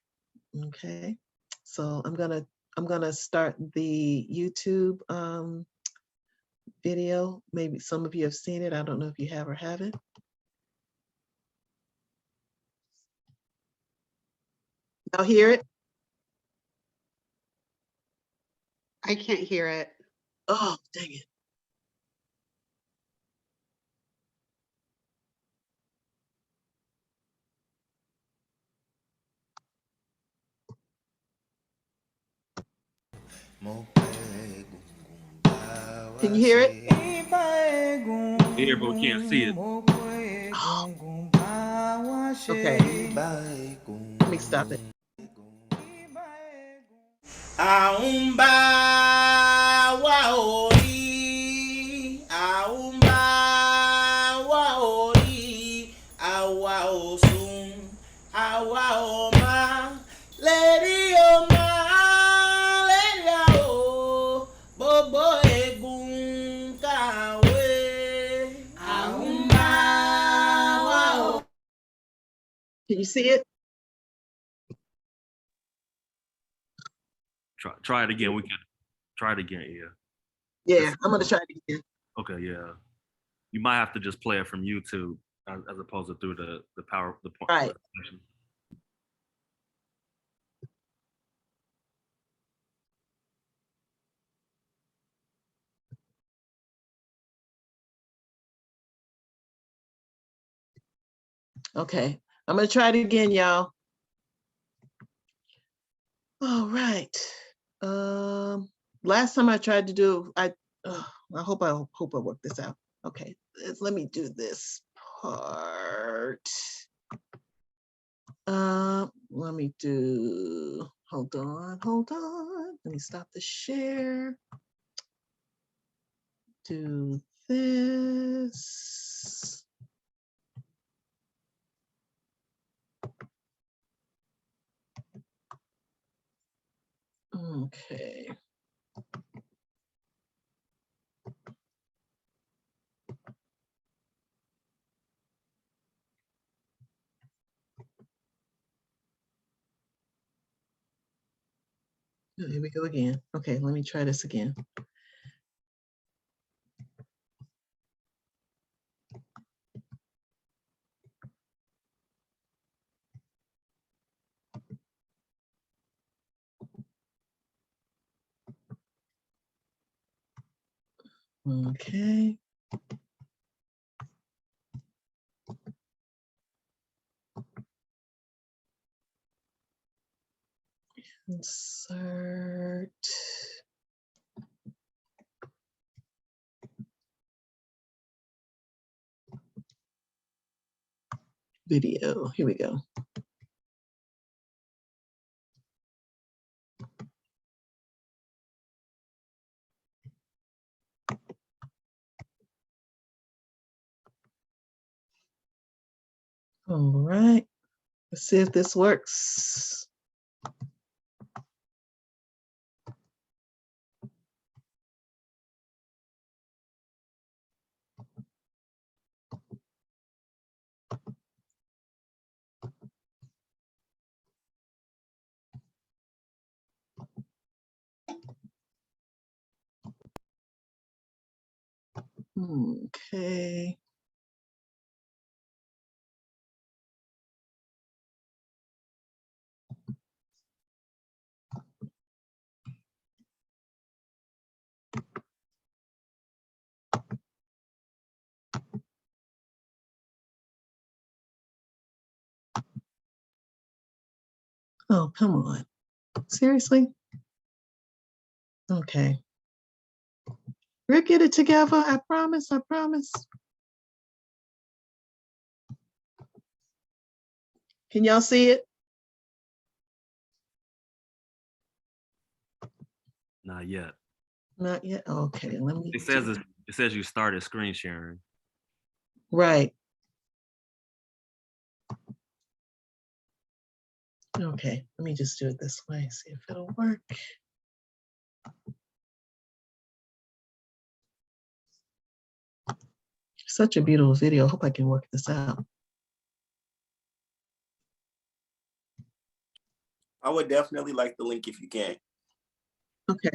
Okay, so I'm gonna start the YouTube video. Maybe some of you have seen it. I don't know if you have or haven't. Y'all hear it? I can't hear it. Oh, dang it. Can you hear it? Here, but we can't see it. Oh. Okay. Let me stop it. Aumba wa ori, aumba wa ori, awa osun, awa oma, lady oma, lady o, bobo egun kawe, aumba wa ori. Can you see it? Try it again. We can try it again. Yeah, I'm gonna try it again. Okay, yeah. You might have to just play it from YouTube as opposed to through the point. Right. Okay, I'm gonna try it again, y'all. All right. Last time I tried to do, I hope I work this out. Okay, let me do this part. Let me do, hold on. Let me stop the share. Do this. Okay. Oh, here we go again. Okay, let me try this again. Okay. Insert. Video. Here we go. All right. Let's see if this works. Okay. Oh, come on. Seriously? Okay. We'll get it together. I promise. I promise. Can y'all see it? Not yet. Not yet. Okay, let me. It says you started screen sharing. Right. Okay, let me just do it this way, see if it'll work. Such a beautiful video. Hope I can work this out. I would definitely like the link if you can. Okay.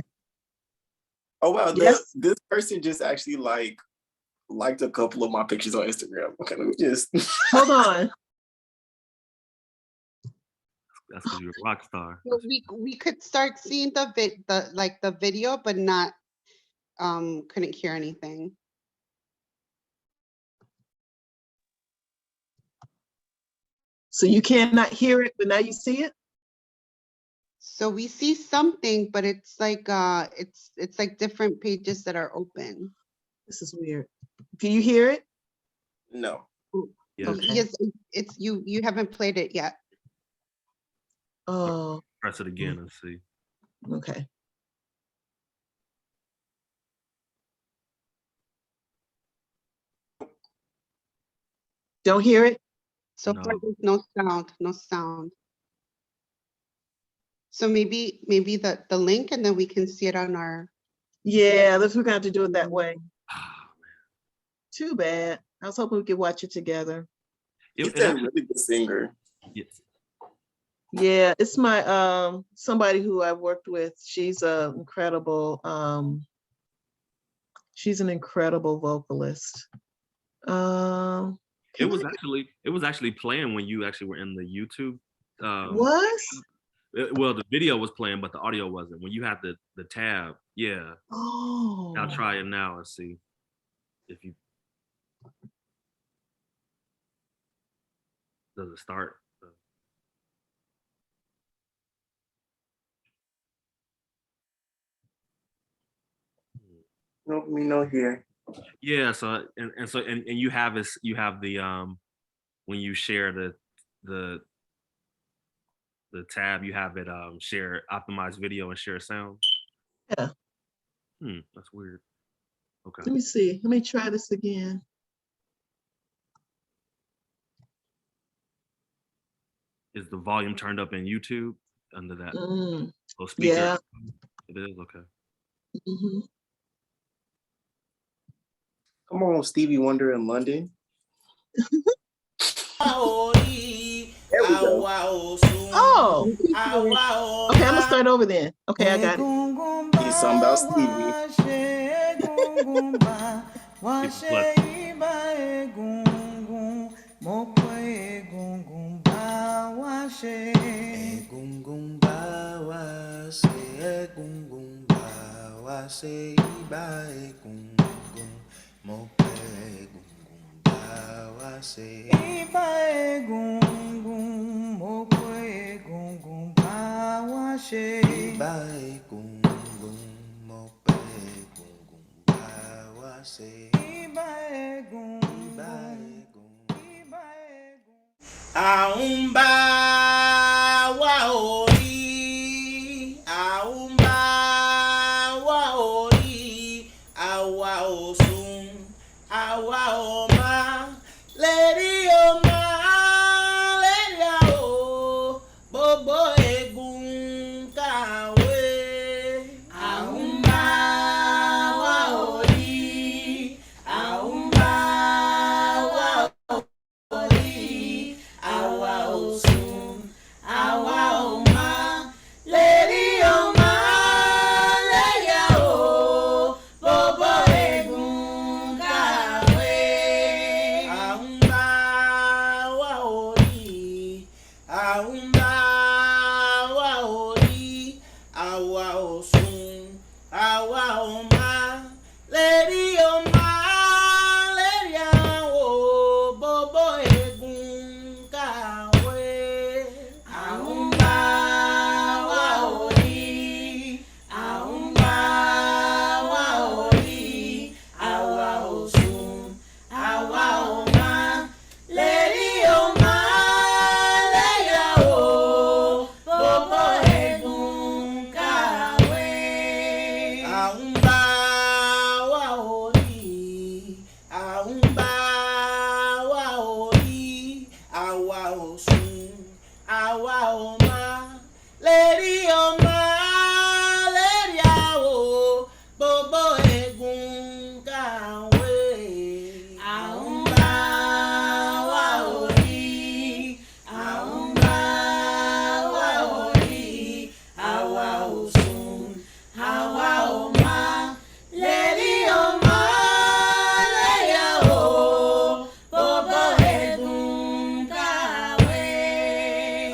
Oh wow, Yes. this person just actually liked a couple of my pictures on Instagram. Okay, let me just Hold on. That's because you're a rock star. So we could start seeing the video, but not couldn't hear anything. So you cannot hear it, but now you see it? So we see something, but it's like it's like different pages that are open. This is weird. Can you hear it? no. Yes. Okay. Yes, it's you haven't played it yet. Oh, Press it again and see. okay. Don't hear it? So No. far there's no sound, no sound. So maybe the link and then we can see it on our. Yeah, we're gonna have to do it that way. Too bad. I was hoping we could watch it together. He's a really good singer. Yes. Yeah, it's my somebody who I've worked with. She's a incredible she's an incredible vocalist. It was actually playing when you actually were in the YouTube. Was? Well, the video was playing, but the audio wasn't. When you had the tab, yeah. Oh. I'll try it now and see if you. Does it start? Nope, me no here. Yeah, so and you have this, you have the when you share the the tab, you have it share optimize video and share sound. Yeah. That's weird. Okay. Let me see. Let me try this again. Is the volume turned up in YouTube under that little speaker? Yeah. It is, okay. Mm-hmm. Come on, Stevie Wonder in London. Oh. Oh. Okay, I'm gonna start over then. Okay, I got it. He's something about Stevie. Aumba wa ori, aumba wa ori, awa osun, awa oma, lady oma, lady o, bobo egun kawe. Aumba wa ori, aumba wa ori, awa osun, awa oma, lady oma, lady o, bobo egun kawe. Aumba wa ori, aumba wa ori, awa osun, awa oma, lady oma, lady o, bobo egun kawe. Aumba wa ori, aumba wa ori, awa osun, awa oma, lady oma, lady o, bobo egun kawe. Aumba wa ori, aumba wa ori, awa osun, awa oma, lady oma, lady o, bobo egun kawe. Aumba wa ori, aumba wa ori, awa osun, awa oma, lady oma, lady o, bobo egun kawe. Aumba wa ori, aumba wa ori, awa osun, awa oma, eri oma, lady o, bobo egun kawe.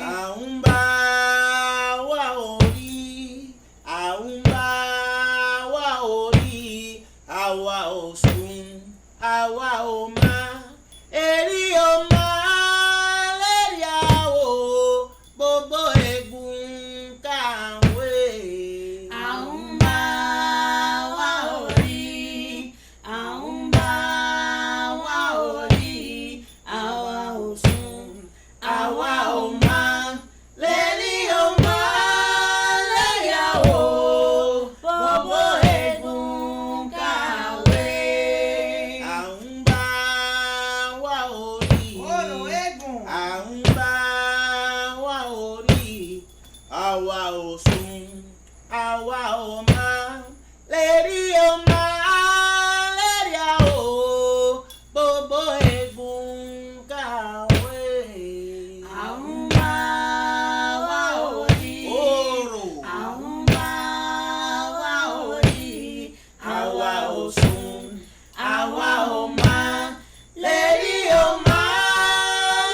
Aumba wa ori, aumba wa ori, awa osun, awa oma, lady oma, lady o, bobo egun kawe. Aumba wa ori, aumba wa ori, awa osun, awa oma, lady oma, lady o, bobo egun kawe. Aumba wa ori, aumba wa ori, awa osun, awa oma, lady oma,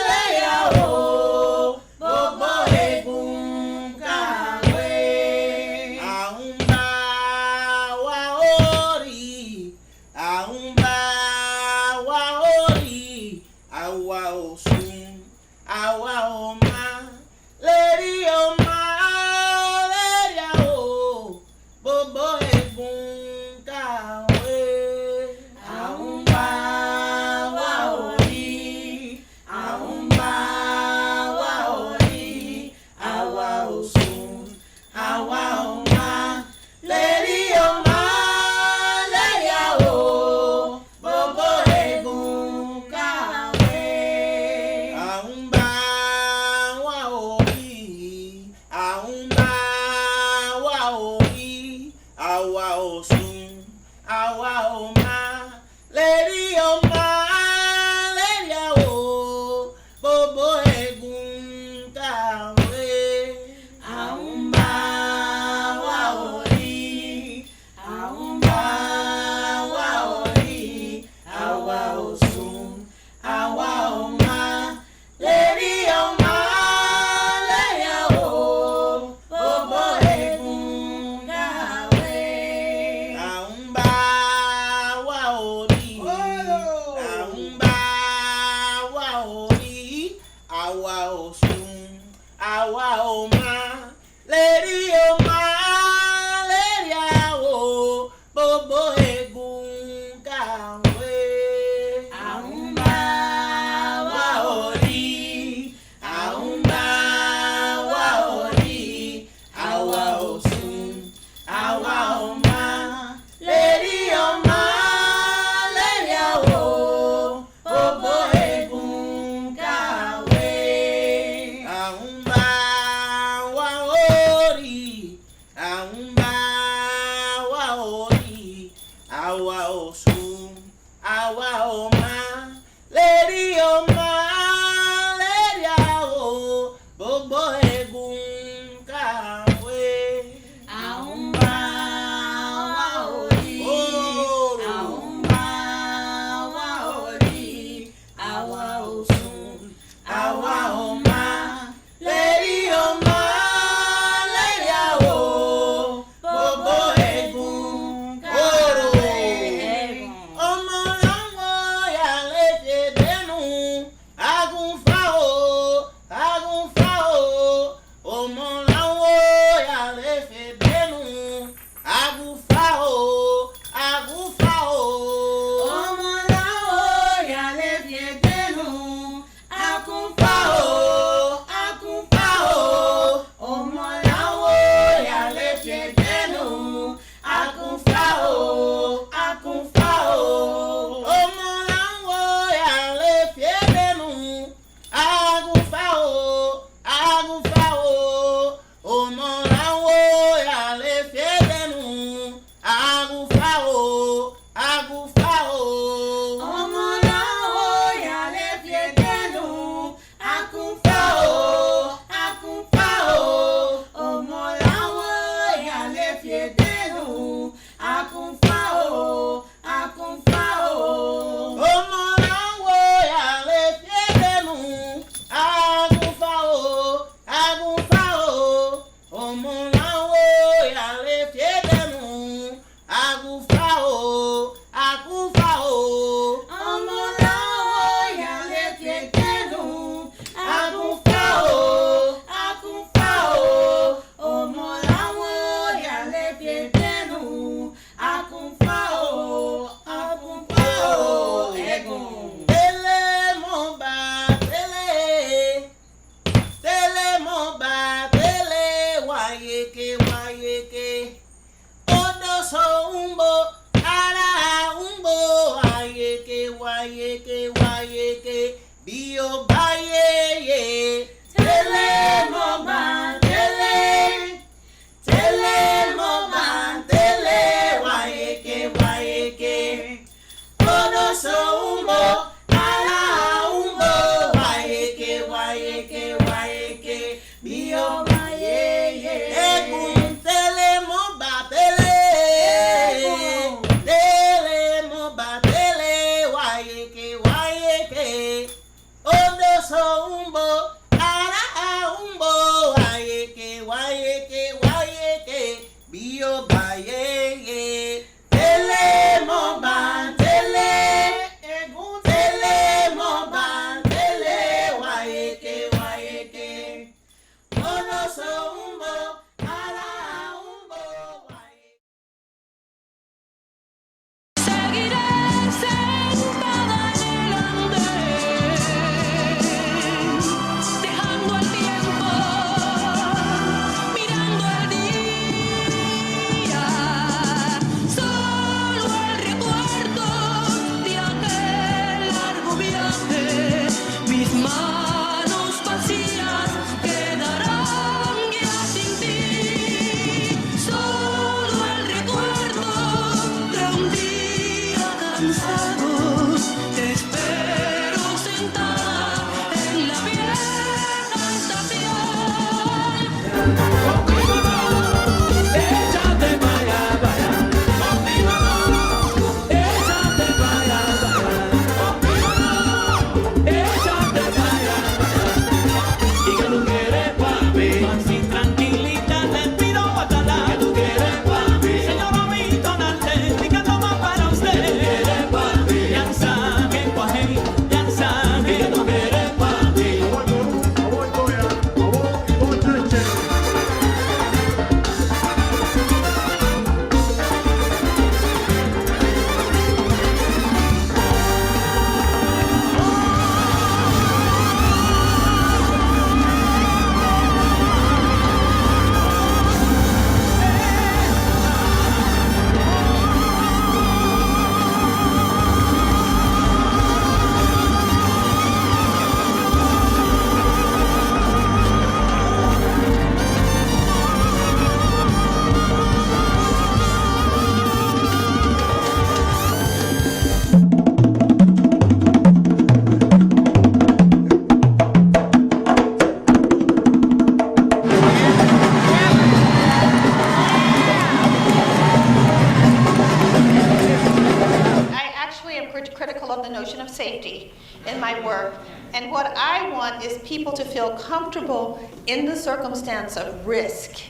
lady o, bobo egun kawe. Aumba wa ori, aumba wa ori, awa osun, awa oma, lady oma, lady o, bobo egun kawe. Awa Oma, Lady Oma, Lady Awo, Bobo Egun Kawe. Aumba, Waori, Aumba, Waori, Awa Osun, Awa Oma, Lady Oma, Lady Awo, Bobo Egun Kawe. Ọmọ làwọn ya lè ṣe dẹnu agúnfà o agúnfà o ọmọ làwọn ya lè ṣe dẹnu agúnfà o agúnfà o. ọmọ làwọn ya lè ṣe dẹnu agúnfà o agúnfà o ọmọ làwọn ya lè ṣe dẹnu agúnfà o agúnfà o. ọmọ làwọn ya lè ṣe dẹnu agúnfà o agúnfà o ọmọ làwọn ya lè ṣe dẹnu agúnfà o agúnfà o. ọmọ làwọn ya lè ṣe dẹnu agúnfà o agúnfà o ọmọ làwọn ya lè ṣe dẹnu agúnfà o agúnfà o. ọmọ làwọn ya lè ṣe dẹnu agúnfà o agúnfà o ọmọ làwọn ya lè ṣe dẹnu agúnfà o agúnfà o. ọmọ làwọn ya lè ṣe dẹnu agúnfà o agúnfà o ọmọ làwọn ya lè ṣe dẹnu agúnfà o agúnfà o. ẹ̀gùn. tẹ́lẹ̀ mọ́ bá tẹ́lẹ̀ tẹ́lẹ̀ mọ́ bá tẹ́lẹ̀ wáyéké wáyéké odò sọ ń bo ara ń bo wáyéké wáyéké wáyéké bí ó bá yéye tẹ́lẹ̀ mọ́ bá tẹ́lẹ̀ tẹ́lẹ̀ mọ́ bá tẹ́lẹ̀ wáyéké wáyéké odò sọ ń bo ara ń bo wáyéké wáyéké wáyéké bí ó bá yéye. ẹ̀gùn tẹ́lẹ̀ mọ́ bá tẹ́lẹ̀ tẹ́lẹ̀ mọ́ bá tẹ́lẹ̀ wáyéké wáyéké odò sọ ń bo ara ń bo wáyéké wáyéké wáyéké bí ó bá yéye. tẹ́lẹ̀ mọ́ bá tẹ́lẹ̀ ẹ̀gùn tẹ́lẹ̀ mọ́ bá tẹ́lẹ̀ wáyéké wáyéké odò sọ ń bo ara ń bo wáyéké. Seguiré sentada en el andén, dejando el tiempo, mirando el día, solo el recuerdo de aquel largo viaje, mis manos vacías quedarán ya sin ti, solo el recuerdo de un día cansado, te espero sentada en la vieja estación. Échate para allá, conmigo no. Échate para allá, conmigo no. Échate para allá, y que tú quieres pa' mí. Así tranquilita te pido guatalá. Que tú quieres pa' mí. Señor Omito Narte, y que toma para usted. Que tú quieres pa' mí. am critical of the notion of safety in my work. And what I want is people to feel comfortable in the circumstance of risk.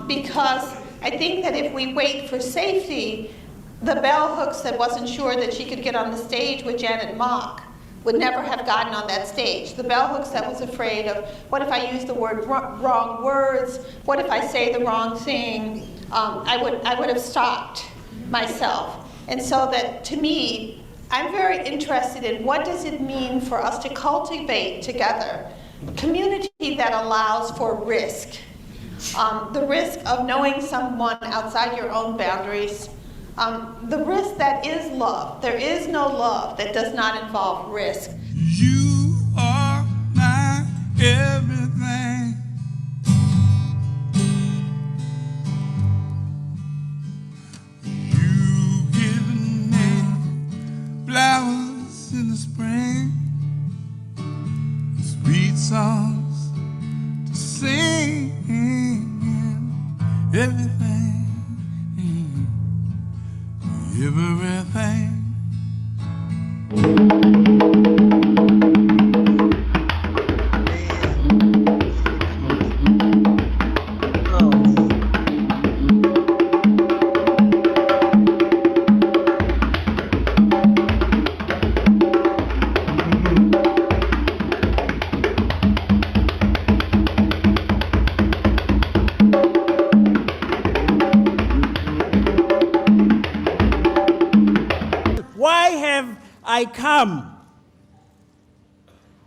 Because I think that if we wait for safety, the bell hooks that wasn't sure that she could get on the stage with Janet Mock would never have gotten on that stage. The bell hooks that was afraid of, what if I use the wrong words? What if I say the wrong thing? I would have stopped myself. And so that, to me, I'm very interested in what does it mean for us to cultivate together community that allows for risk. The risk of knowing someone outside your own boundaries, the risk that is love. There is no love that does not involve risk. You are my everything. You've given me flowers in the spring, sweet songs to sing, everything, everything. Why have I come?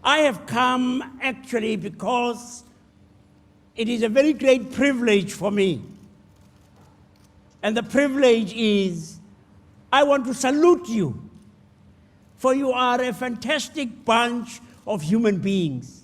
I have come actually because it is a very great privilege for me. And the privilege is I want to salute you, for you are a fantastic bunch of human beings.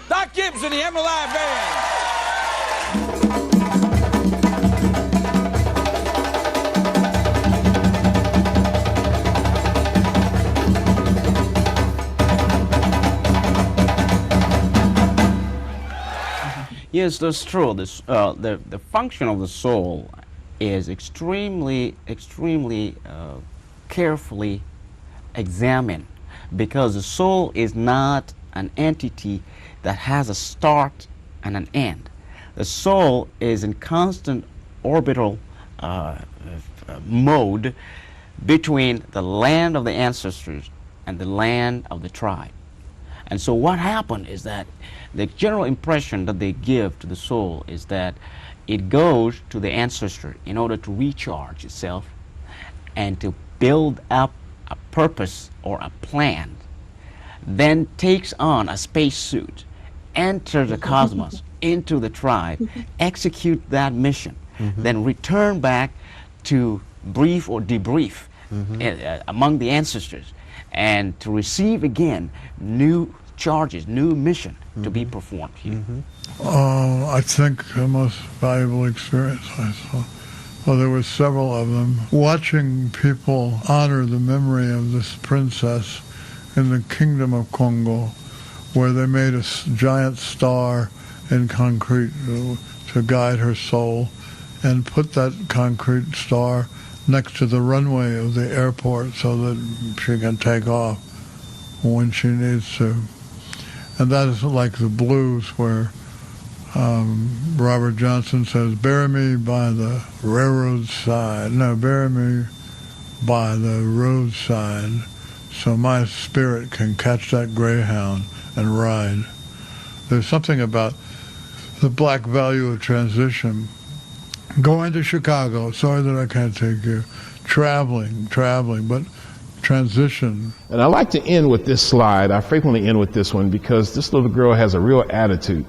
Doc Gibbs and the Emerald Band. Yes, that's true. The function of the soul is extremely carefully examined, because the soul is not an entity that has a start and an end. The soul is in constant orbital mode between the land of the ancestors and the land of the tribe. And so what happened is that the general impression that they give to the soul is that it goes to the ancestor in order to recharge itself and to build up a purpose or a plan, then takes on a spacesuit, enter the cosmos, into the tribe, execute that mission, then return back to brief or debrief among the ancestors, and to receive again new charges, new mission to be performed here. I think the most valuable experience I saw, well, there were several of them, watching people honor the memory of this princess in the Kingdom of Congo, where they made a giant star in concrete to guide her soul, and put that concrete star next to the runway of the airport so that she can take off when she needs to. And that is like the blues, where Robert Johnson says, bury me by the railroad side. No, bury me by the roadside so my spirit can catch that greyhound and ride. There's something about the black value of transition. Going to Chicago, sorry that I can't take you. Traveling, but transition. And I like to end with this slide. I frequently end with this one because this little girl has a real attitude.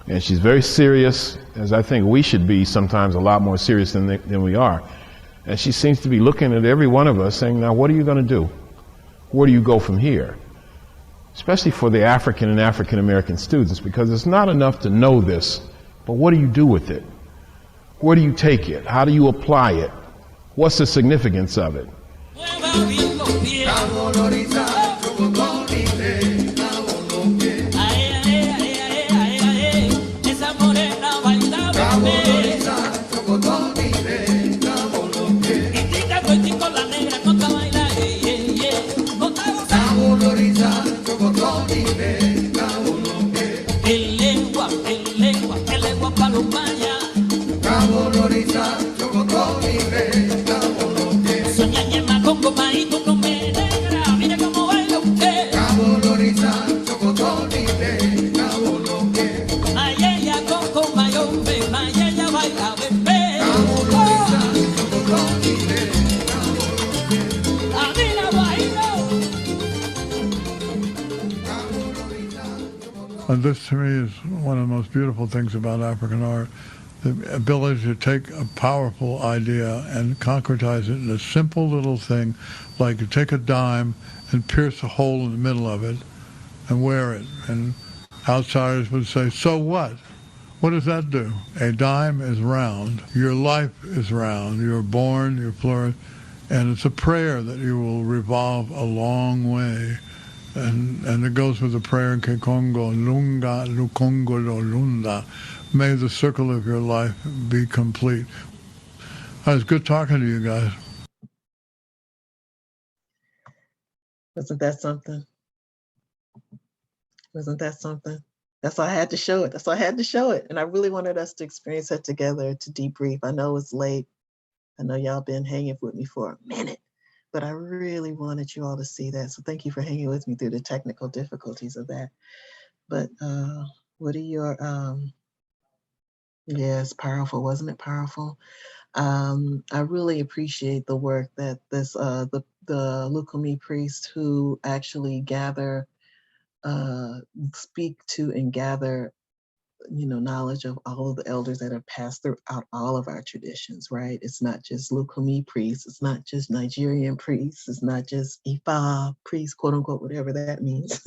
And she's very serious, as I think we should be sometimes a lot more serious than we are. And she seems to be looking at every one of us saying, now what are you going to do? Where do you go from here? Especially for the African and African American students, because it's not enough to know this, but what do you do with it? Where do you take it? How do you apply it? What's the significance of it? And this to me is one of the most beautiful things about African art, the ability to take a powerful idea and concretize it in a simple little thing, like you take a dime and pierce a hole in the middle of it and wear it. And outsiders would say, so what? What does that do? A dime is round. Your life is round. You're born, you're flourish, and it's a prayer that you will revolve a long way. And it goes with the prayer in Kikongo, Lunga Lukongo lo Lunda. May the circle of your life be complete. It was good talking to you guys. Wasn't that something? Wasn't that something? That's why I had to show it. That's why I had to show it. And I really wanted us to experience that together, to debrief. I know it's late. I know y'all been hanging with me for a minute, but I really wanted you all to see that. So thank you for hanging with me through the technical difficulties of that. But what are your, yeah, it's powerful. Wasn't it powerful? I really appreciate the work that this, the Lukumi priests who actually gather, speak to and gather, you know, knowledge of all of the elders that have passed throughout all of our traditions, right? It's not just Lukumi priests, it's not just Nigerian priests, it's not just Ifa priests, quote unquote, whatever that means.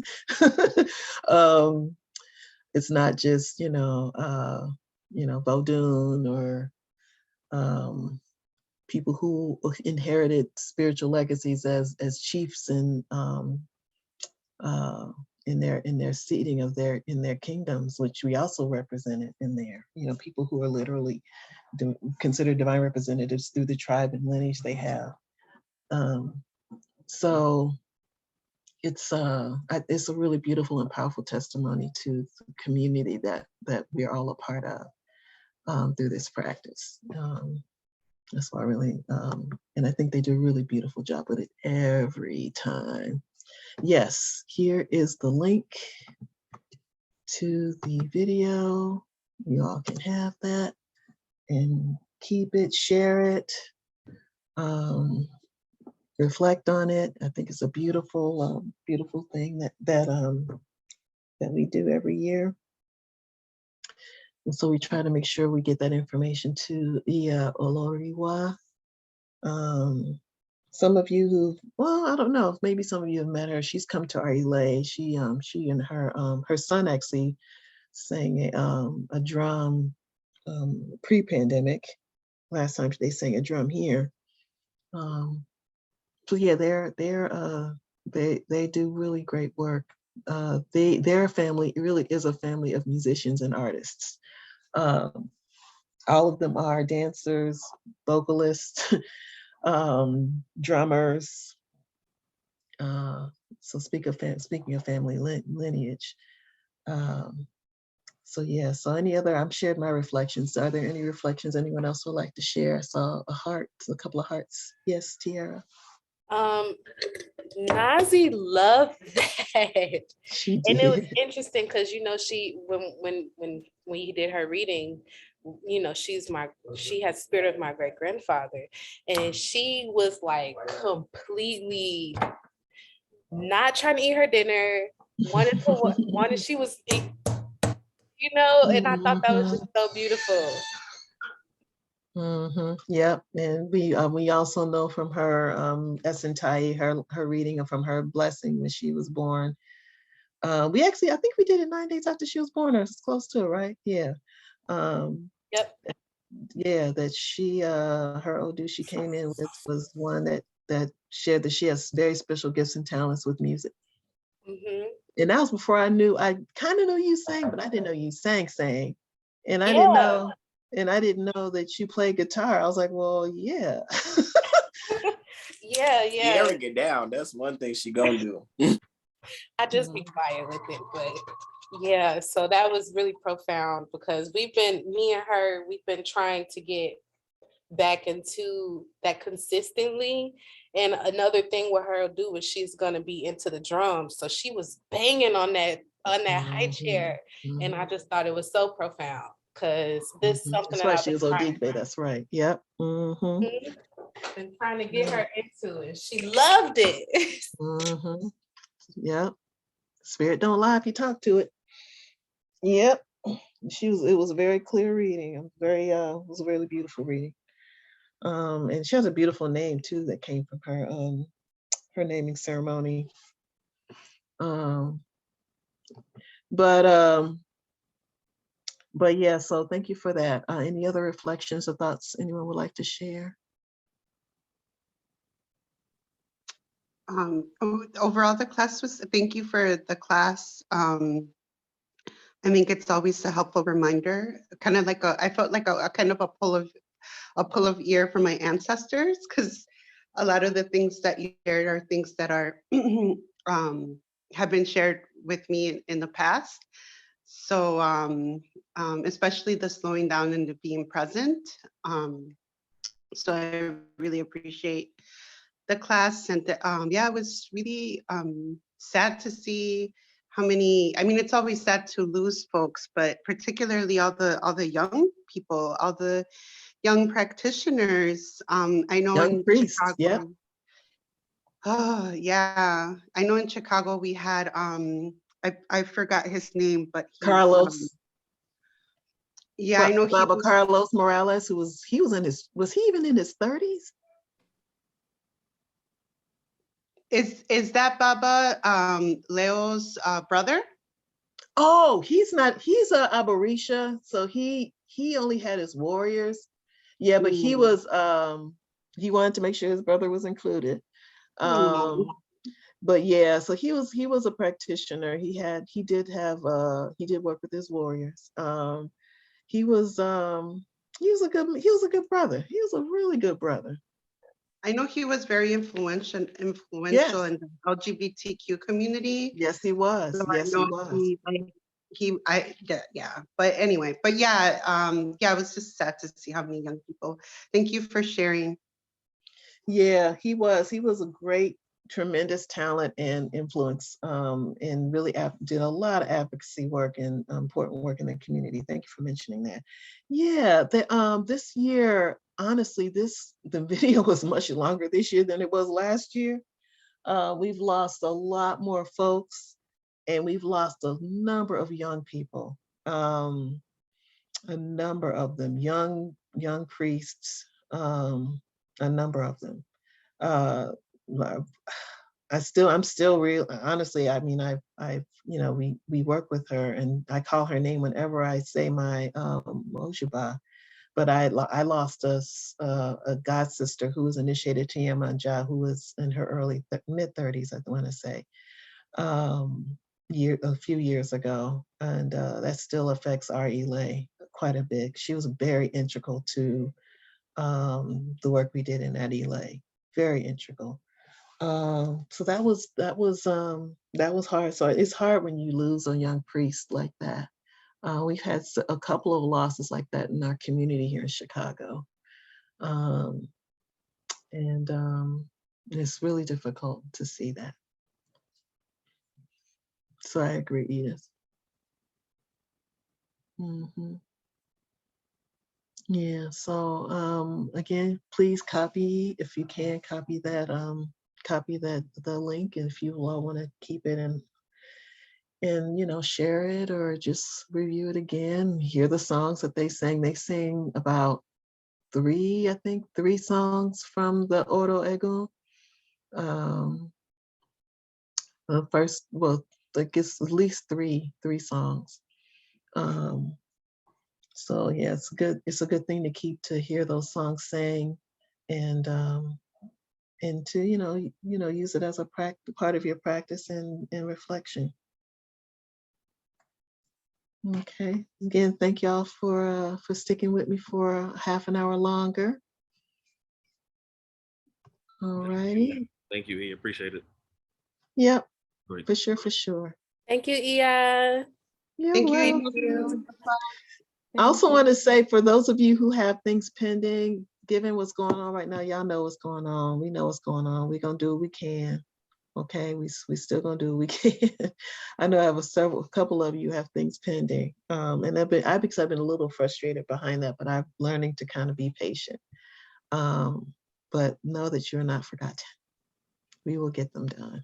It's not just, Vodun or people who inherited spiritual legacies as chiefs and in their seating of in their kingdoms, which we also represented in there. You know, people who are literally considered divine representatives through the tribe and lineage they have. So it's a really beautiful and powerful testimony to the community that we're all a part of through this practice. That's why I really, and I think they do a really beautiful job with it every time. Yes, here is the link to the video. You all can have that and keep it, share it, reflect on it. I think it's a beautiful, beautiful thing that we do every year. And so we try to make sure we get that information to Iya Oloriwa. Some of you I don't know, maybe some of you have met her. She's come to our Ile. She and her son actually sang a drum pre-pandemic. Last time they sang a drum here. So yeah, they do really great work. Their family really is a family of musicians and artists. All of them are dancers, vocalists, drummers. So speaking of family lineage, So yeah, so I've shared my reflections. Are there any reflections anyone else would like to share? I saw a couple of hearts. Yes, Tiara. Nazi loved that. She And it was did. interesting because she when you did her reading, she has spirit of my great grandfather, and she was like completely not trying to eat her dinner, she was and I thought that was just so beautiful. Yep, and we also know from her Esentai, her reading, and from her blessing when she was born. I think we did it 9 days after she was born, or it's close to it, right? Yeah. Yep. Yeah, that her Odu she came in with was one that shared that she has very special gifts and talents with music. And that was before I kind of knew you sang, but I didn't know you sang. And I didn't know, that you played guitar. I was like, well, yeah. Yeah. Tiara get down. That's one thing she gonna do. I just be quiet with it, but yeah, so that was really profound because me and her, we've been trying to get back into that consistently. And another thing with her do is she's gonna be into the drums. So she was banging on that high chair. And I just thought it was so profound because this is something That's that right. I've She been was Odigbe. That's right. Yep. been trying to get her into it. She loved it. Yep. Spirit don't lie if you talk to it. Yep. It was a very clear reading. It was a really beautiful reading. And she has a beautiful name too that came from her naming ceremony. But yeah, so thank you for that. Any other reflections or thoughts anyone would like to share? Overall, the class thank you for the class. I think it's always a helpful reminder, kind of like I felt like a kind of a pull of ear from my ancestors, because a lot of the things that you shared are things that are have been shared with me in the past. So especially the slowing down and the being present. So I really appreciate the class, and yeah, it was really sad to see how many. I mean, it's always sad to lose folks, but particularly all the young people, all the young practitioners. I know young in priests, Chicago. yeah. Oh yeah, I know in Chicago we had I forgot his name, but he's Carlos. Yeah, I know Baba Carlos Morales, was he even in his 30s? Is that Baba Leo's brother? Oh, he's not. He's a Orisha, so he only had his warriors. Yeah, but he was he wanted to make sure his brother was included. But yeah, so he was a practitioner. He did work with his warriors. He was a good brother. He was a really good brother. I know he was very influential Yes. in the LGBTQ community. Yes, he was. So yes, he was. But anyway, but yeah, yeah, it was just sad to see how many young people. Thank you for sharing. Yeah, he was a great, tremendous talent and influence, and really did a lot of advocacy work and important work in the community. Thank you for mentioning that. Yeah, this year, honestly, the video was much longer this year than it was last year. We've lost a lot more folks, and we've lost a number of young people. A number of them, young priests, a number of them. I'm still real. Honestly, I mean, we work with her, and I call her name whenever I say my Mojaba. But I lost a god sister who was initiated to Yemanja, who was in her mid 30s, I want to say, a few years ago, and that still affects our Elay quite a bit. She was very integral to the work we did in that Elay, very integral. So that was hard. So it's hard when you lose a young priest like that. We've had a couple of losses like that in our community here in Chicago. And it's really difficult to see that. So I agree, Edith. Yeah, so again, please copy, if you can, copy that the link, and if you all want to keep it and share it or just review it again, hear the songs that they sang. They sing about three songs from the Oro Ego. The first, well, I guess at least three songs. So yeah, it's good. It's a good thing to keep, to hear those songs sang, and to use it as a part of your practice and reflection. Okay. Again, thank y'all for sticking with me for half an hour longer. All righty. Thank you, E. Appreciate it. Yep. Great. For sure. Thank you, Ia. Thank you. Welcome. I also want to say, for those of you who have things pending, given what's going on right now, y'all know what's going on. We know what's going on. We're going to do what we can. Okay, we still going to do what we can. I know I have a couple of you have things pending. And I've been a little frustrated behind that, but I'm learning to kind of be patient. But know that you're not forgotten. We will get them done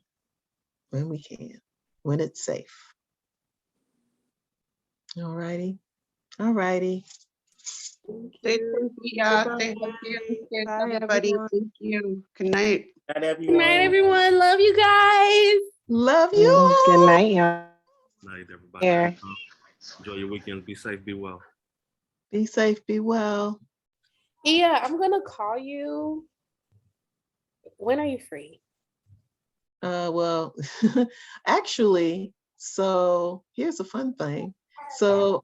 when we can, when it's safe. All righty. Stay healthy, everybody. Thank you. Good night. Good night, Good night, everyone. Love you guys. Love you all. Good night, y'all. Night, everybody. Yeah. Enjoy your weekends. Be safe. Be well. Be safe. Be well. Yeah, I'm gonna call you. When are you free? Well, actually, so here's a fun thing. So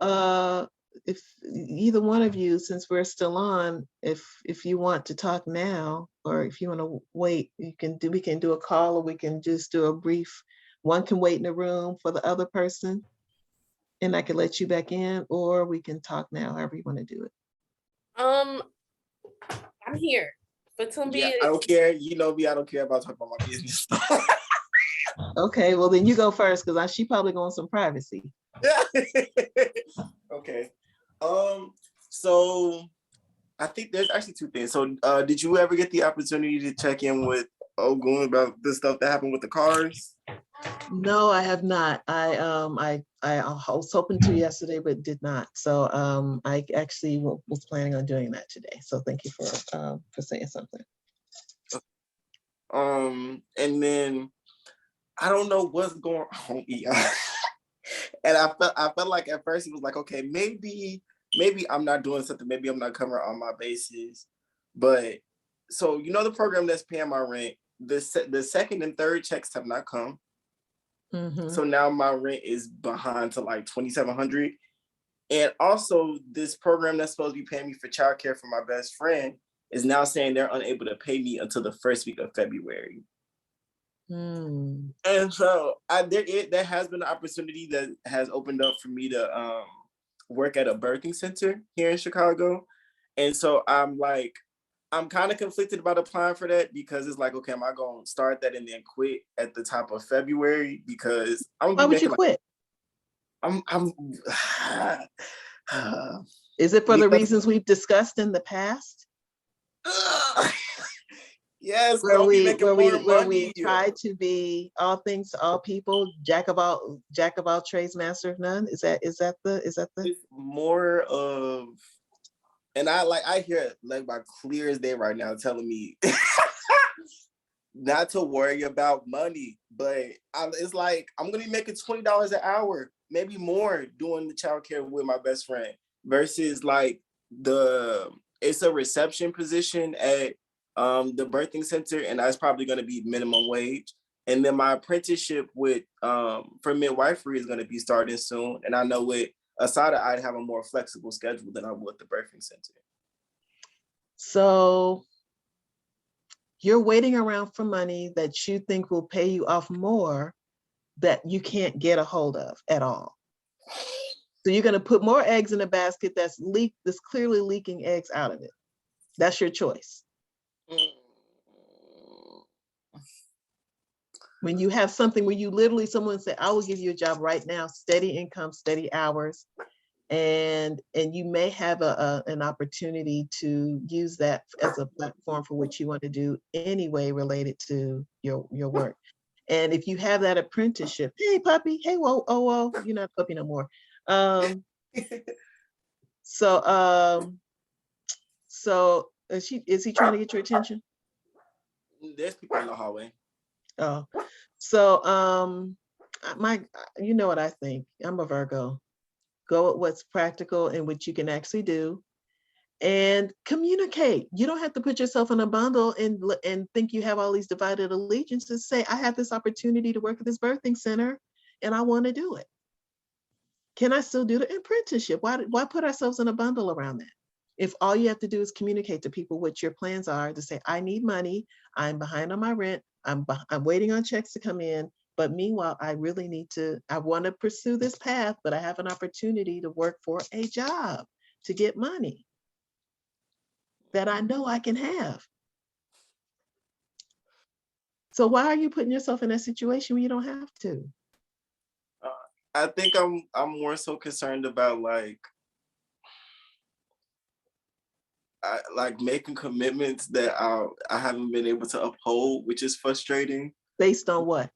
if either one of you, since we're still on, if you want to talk now, or if you want to wait, we can do a call, or we can just do a brief, one can wait in the room for the other person, and I can let you back in, or we can talk now, however you want to do it. I'm here. But Yeah, I don't care. You know me, I don't care about talking about my business. Okay, well then you go first, because she probably going some privacy. Okay. So I think there's actually two things. So did you ever get the opportunity to check in with Ogun about the stuff that happened with the cars? No, I have not. I was hoping to yesterday, but did not. So I actually was planning on doing that today. So thank you for saying something. And then I don't know what's going on. And I felt like at first it was like, okay, maybe I'm not doing something, maybe I'm not covering all my bases. But so the program that's paying my rent, the second and third checks have not come. Mm-hmm. So now my rent is behind to like $2,700. And also this program that's supposed to be paying me for childcare for my best friend is now saying they're unable to pay me until the first week of February. Mm. And so there has been an opportunity that has opened up for me to work at a birthing center here in Chicago. And so I'm kind of conflicted about applying for that, because it's like, okay, am I going to start that and then quit at the top of February? Because why would you quit? Is it for the reasons we've discussed in the past? Yes, where we try to be all things to all people, jack of all trades, master of none. Is that the? It's more of, and I hear it like by clear as day right now telling me not to worry about money, but it's like I'm gonna be making $20 an hour, maybe more, doing the childcare with my best friend, versus like it's a reception position at the birthing center, and that's probably going to be minimum wage. And then my apprenticeship for midwifery is going to be starting soon, and I know with Asada I'd have a more flexible schedule than I would the birthing center. So you're waiting around for money that you think will pay you off more, that you can't get a hold of at all. So you're going to put more eggs in a basket that's clearly leaking eggs out of it. That's your choice. When you have something where you literally, someone say, I will give you a job right now, steady income, steady hours, and you may have an opportunity to use that as a platform for what you want to do anyway related to your work. And if you have that apprenticeship, hey puppy, hey whoa, oh whoa, you're not a puppy no more. So is he trying to get your attention? There's people in the hallway. Oh, so you know what I think. I'm a Virgo. Go at what's practical and what you can actually do, and communicate. You don't have to put yourself in a bundle and think you have all these divided allegiances. Say, I have this opportunity to work at this birthing center, and I want to do it. Can I still do the apprenticeship? Why put ourselves in a bundle around that? If all you have to do is communicate to people what your plans are, to say, I need money, I'm behind on my rent, I'm waiting on checks to come in, but meanwhile, I want to pursue this path, but I have an opportunity to work for a job to get money that I know I can have. So why are you putting yourself in that situation when you don't have to? I think I'm more so concerned about like making commitments that I haven't been able to uphold, which is frustrating. Based on what?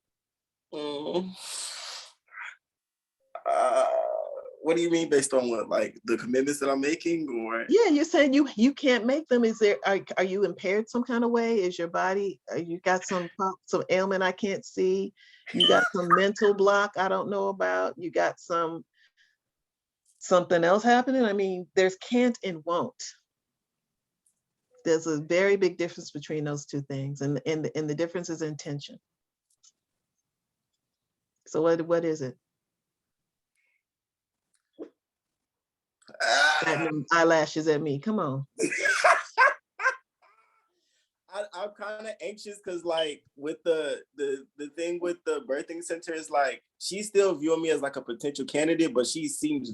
What do you mean based on what? Like the commitments that I'm making, or? Yeah, you're saying you can't make them. Are you impaired some kind of way? Is your body, you got some ailment I can't see? You got some mental block I don't know about? You got something else happening? I mean, there's can't and won't. There's a very big difference between those two things, and the difference is intention. So what is it? Eyelashes at me. Come on. I'm kind of anxious because like with the thing with the birthing center is like she's still viewing me as like a potential candidate, but she seems